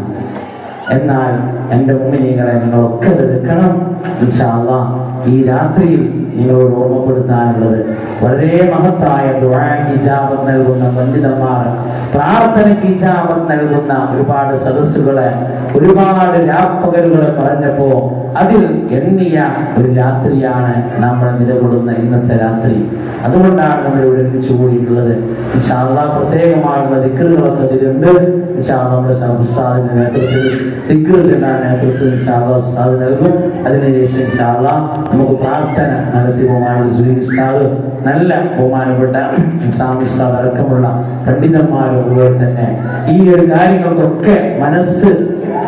എന്നാൽ എൻ്റെ മുഅ്മിനീങ്ങളെ, നിങ്ങളൊക്കെ എടുക്കണം ഇൻഷാ അല്ലാഹ്. ഈ രാത്രിയിൽ നിങ്ങളോട് ഓർമ്മപ്പെടുത്താനുള്ളത്, വളരെ മഹത്തായ ദുആക്ക് ഇജാബത്ത് നൽകുന്ന പണ്ഡിതന്മാർ, പ്രാർത്ഥനയ്ക്ക് ഇജാബത്ത് നൽകുന്ന ഒരുപാട് സദസ്സുകളെ, ഒരുപാട് രാപ്പകലുകളെ പറഞ്ഞപ്പോ അതിൽ എണ്ണിയ ഒരു രാത്രിയാണ് നമ്മൾ നിലകൊള്ളുന്ന ഇന്നത്തെ രാത്രി. അതുകൊണ്ടാണ് നമ്മൾ ഇവിടെ ഒരുമിച്ച് കൂടിയിട്ടുള്ളത്. ഇൻഷാ അല്ലാഹ് പ്രത്യേകമായുള്ള ദിക്റുകളൊക്കെ ഇതിലുണ്ട്. ഇൻഷാ അല്ലാഹ് നമ്മുടെ ഉസ്താദിന്റെ നേതൃത്വത്തിൽ ദിക്ർ ചെല്ലാൻ നേതൃത്വത്തിൽ ഇൻഷാ അല്ലാഹ് ഉസ്താദ് നൽകും. അതിനുശേഷം ഇൻഷാ അല്ലാഹ് നമുക്ക് പ്രാർത്ഥന നടത്തി ഉസ്താദ്, നല്ല ബഹുമാനപ്പെട്ട സാമി ഉസ്താദ് അടക്കമുള്ള പണ്ഡിതന്മാരും അതുപോലെ തന്നെ ഈ ഒരു കാര്യങ്ങൾക്കൊക്കെ മനസ്സ്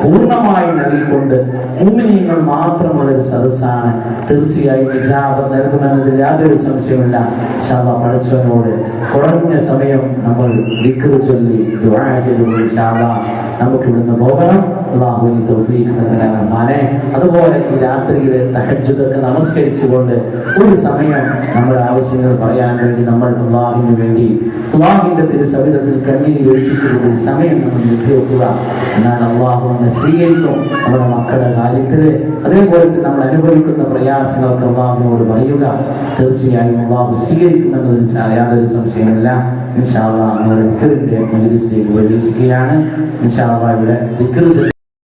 പൂർണ്ണമായി നൽകിക്കൊണ്ട് മുഅ്മിനീങ്ങൾ മാത്രമുള്ള ഒരു സദസ്സാണ്. തീർച്ചയായും ഇജാബത്ത് നൽകുമെന്നതിൽ യാതൊരു സംശയമില്ല. ഇൻഷാ അല്ലാഹ് പടച്ചവനോട് കുറഞ്ഞ സമയം നമ്മൾ ദിക്ർ ചൊല്ലി ദുആ ചെയ്തു ഇൻഷാ അല്ലാഹ് നമുക്ക് ഇവിടുന്ന് പോകണം. അല്ലാഹുവിന് തൗഫീഖ് നൽകണമേ. അതുപോലെ ഈ രാത്രിയിൽ തഹജ്ജുദൊക്കെ നമസ്കരിച്ചുകൊണ്ട് ഒരു സമയം നമ്മുടെ ആവശ്യങ്ങൾ പറയാൻ വേണ്ടി നമ്മൾ അല്ലാഹുവിന് വേണ്ടി അല്ലാഹുവിന്റെ തിരുസവിധത്തിൽ കണ്ണീര് ഒഴിപ്പിച്ചുകൊണ്ട് സമയം നമ്മൾ നിർത്തിവെക്കുക. എന്നാൽ അല്ലാഹു നമ്മെ സ്വീകരിക്കും. നമ്മുടെ മക്കളുടെ കാര്യത്തിൽ അതേപോലെ നമ്മൾ അനുഭവിക്കുന്ന പ്രയാസങ്ങൾക്ക് അല്ലാഹുവിനോട് പറയുക. തീർച്ചയായും അല്ലാഹു സ്വീകരിക്കുമെന്നതിൽ യാതൊരു സംശയമില്ല. ഇൻഷാ അല്ലാഹ് നമ്മുടെ ദിക്റിന്റെ മജ്‌ലിസിലേക്ക് പ്രവേശിക്കുകയാണ്. ഇൻഷാ അല്ലാഹ് ഇവിടെ ദിക്ർ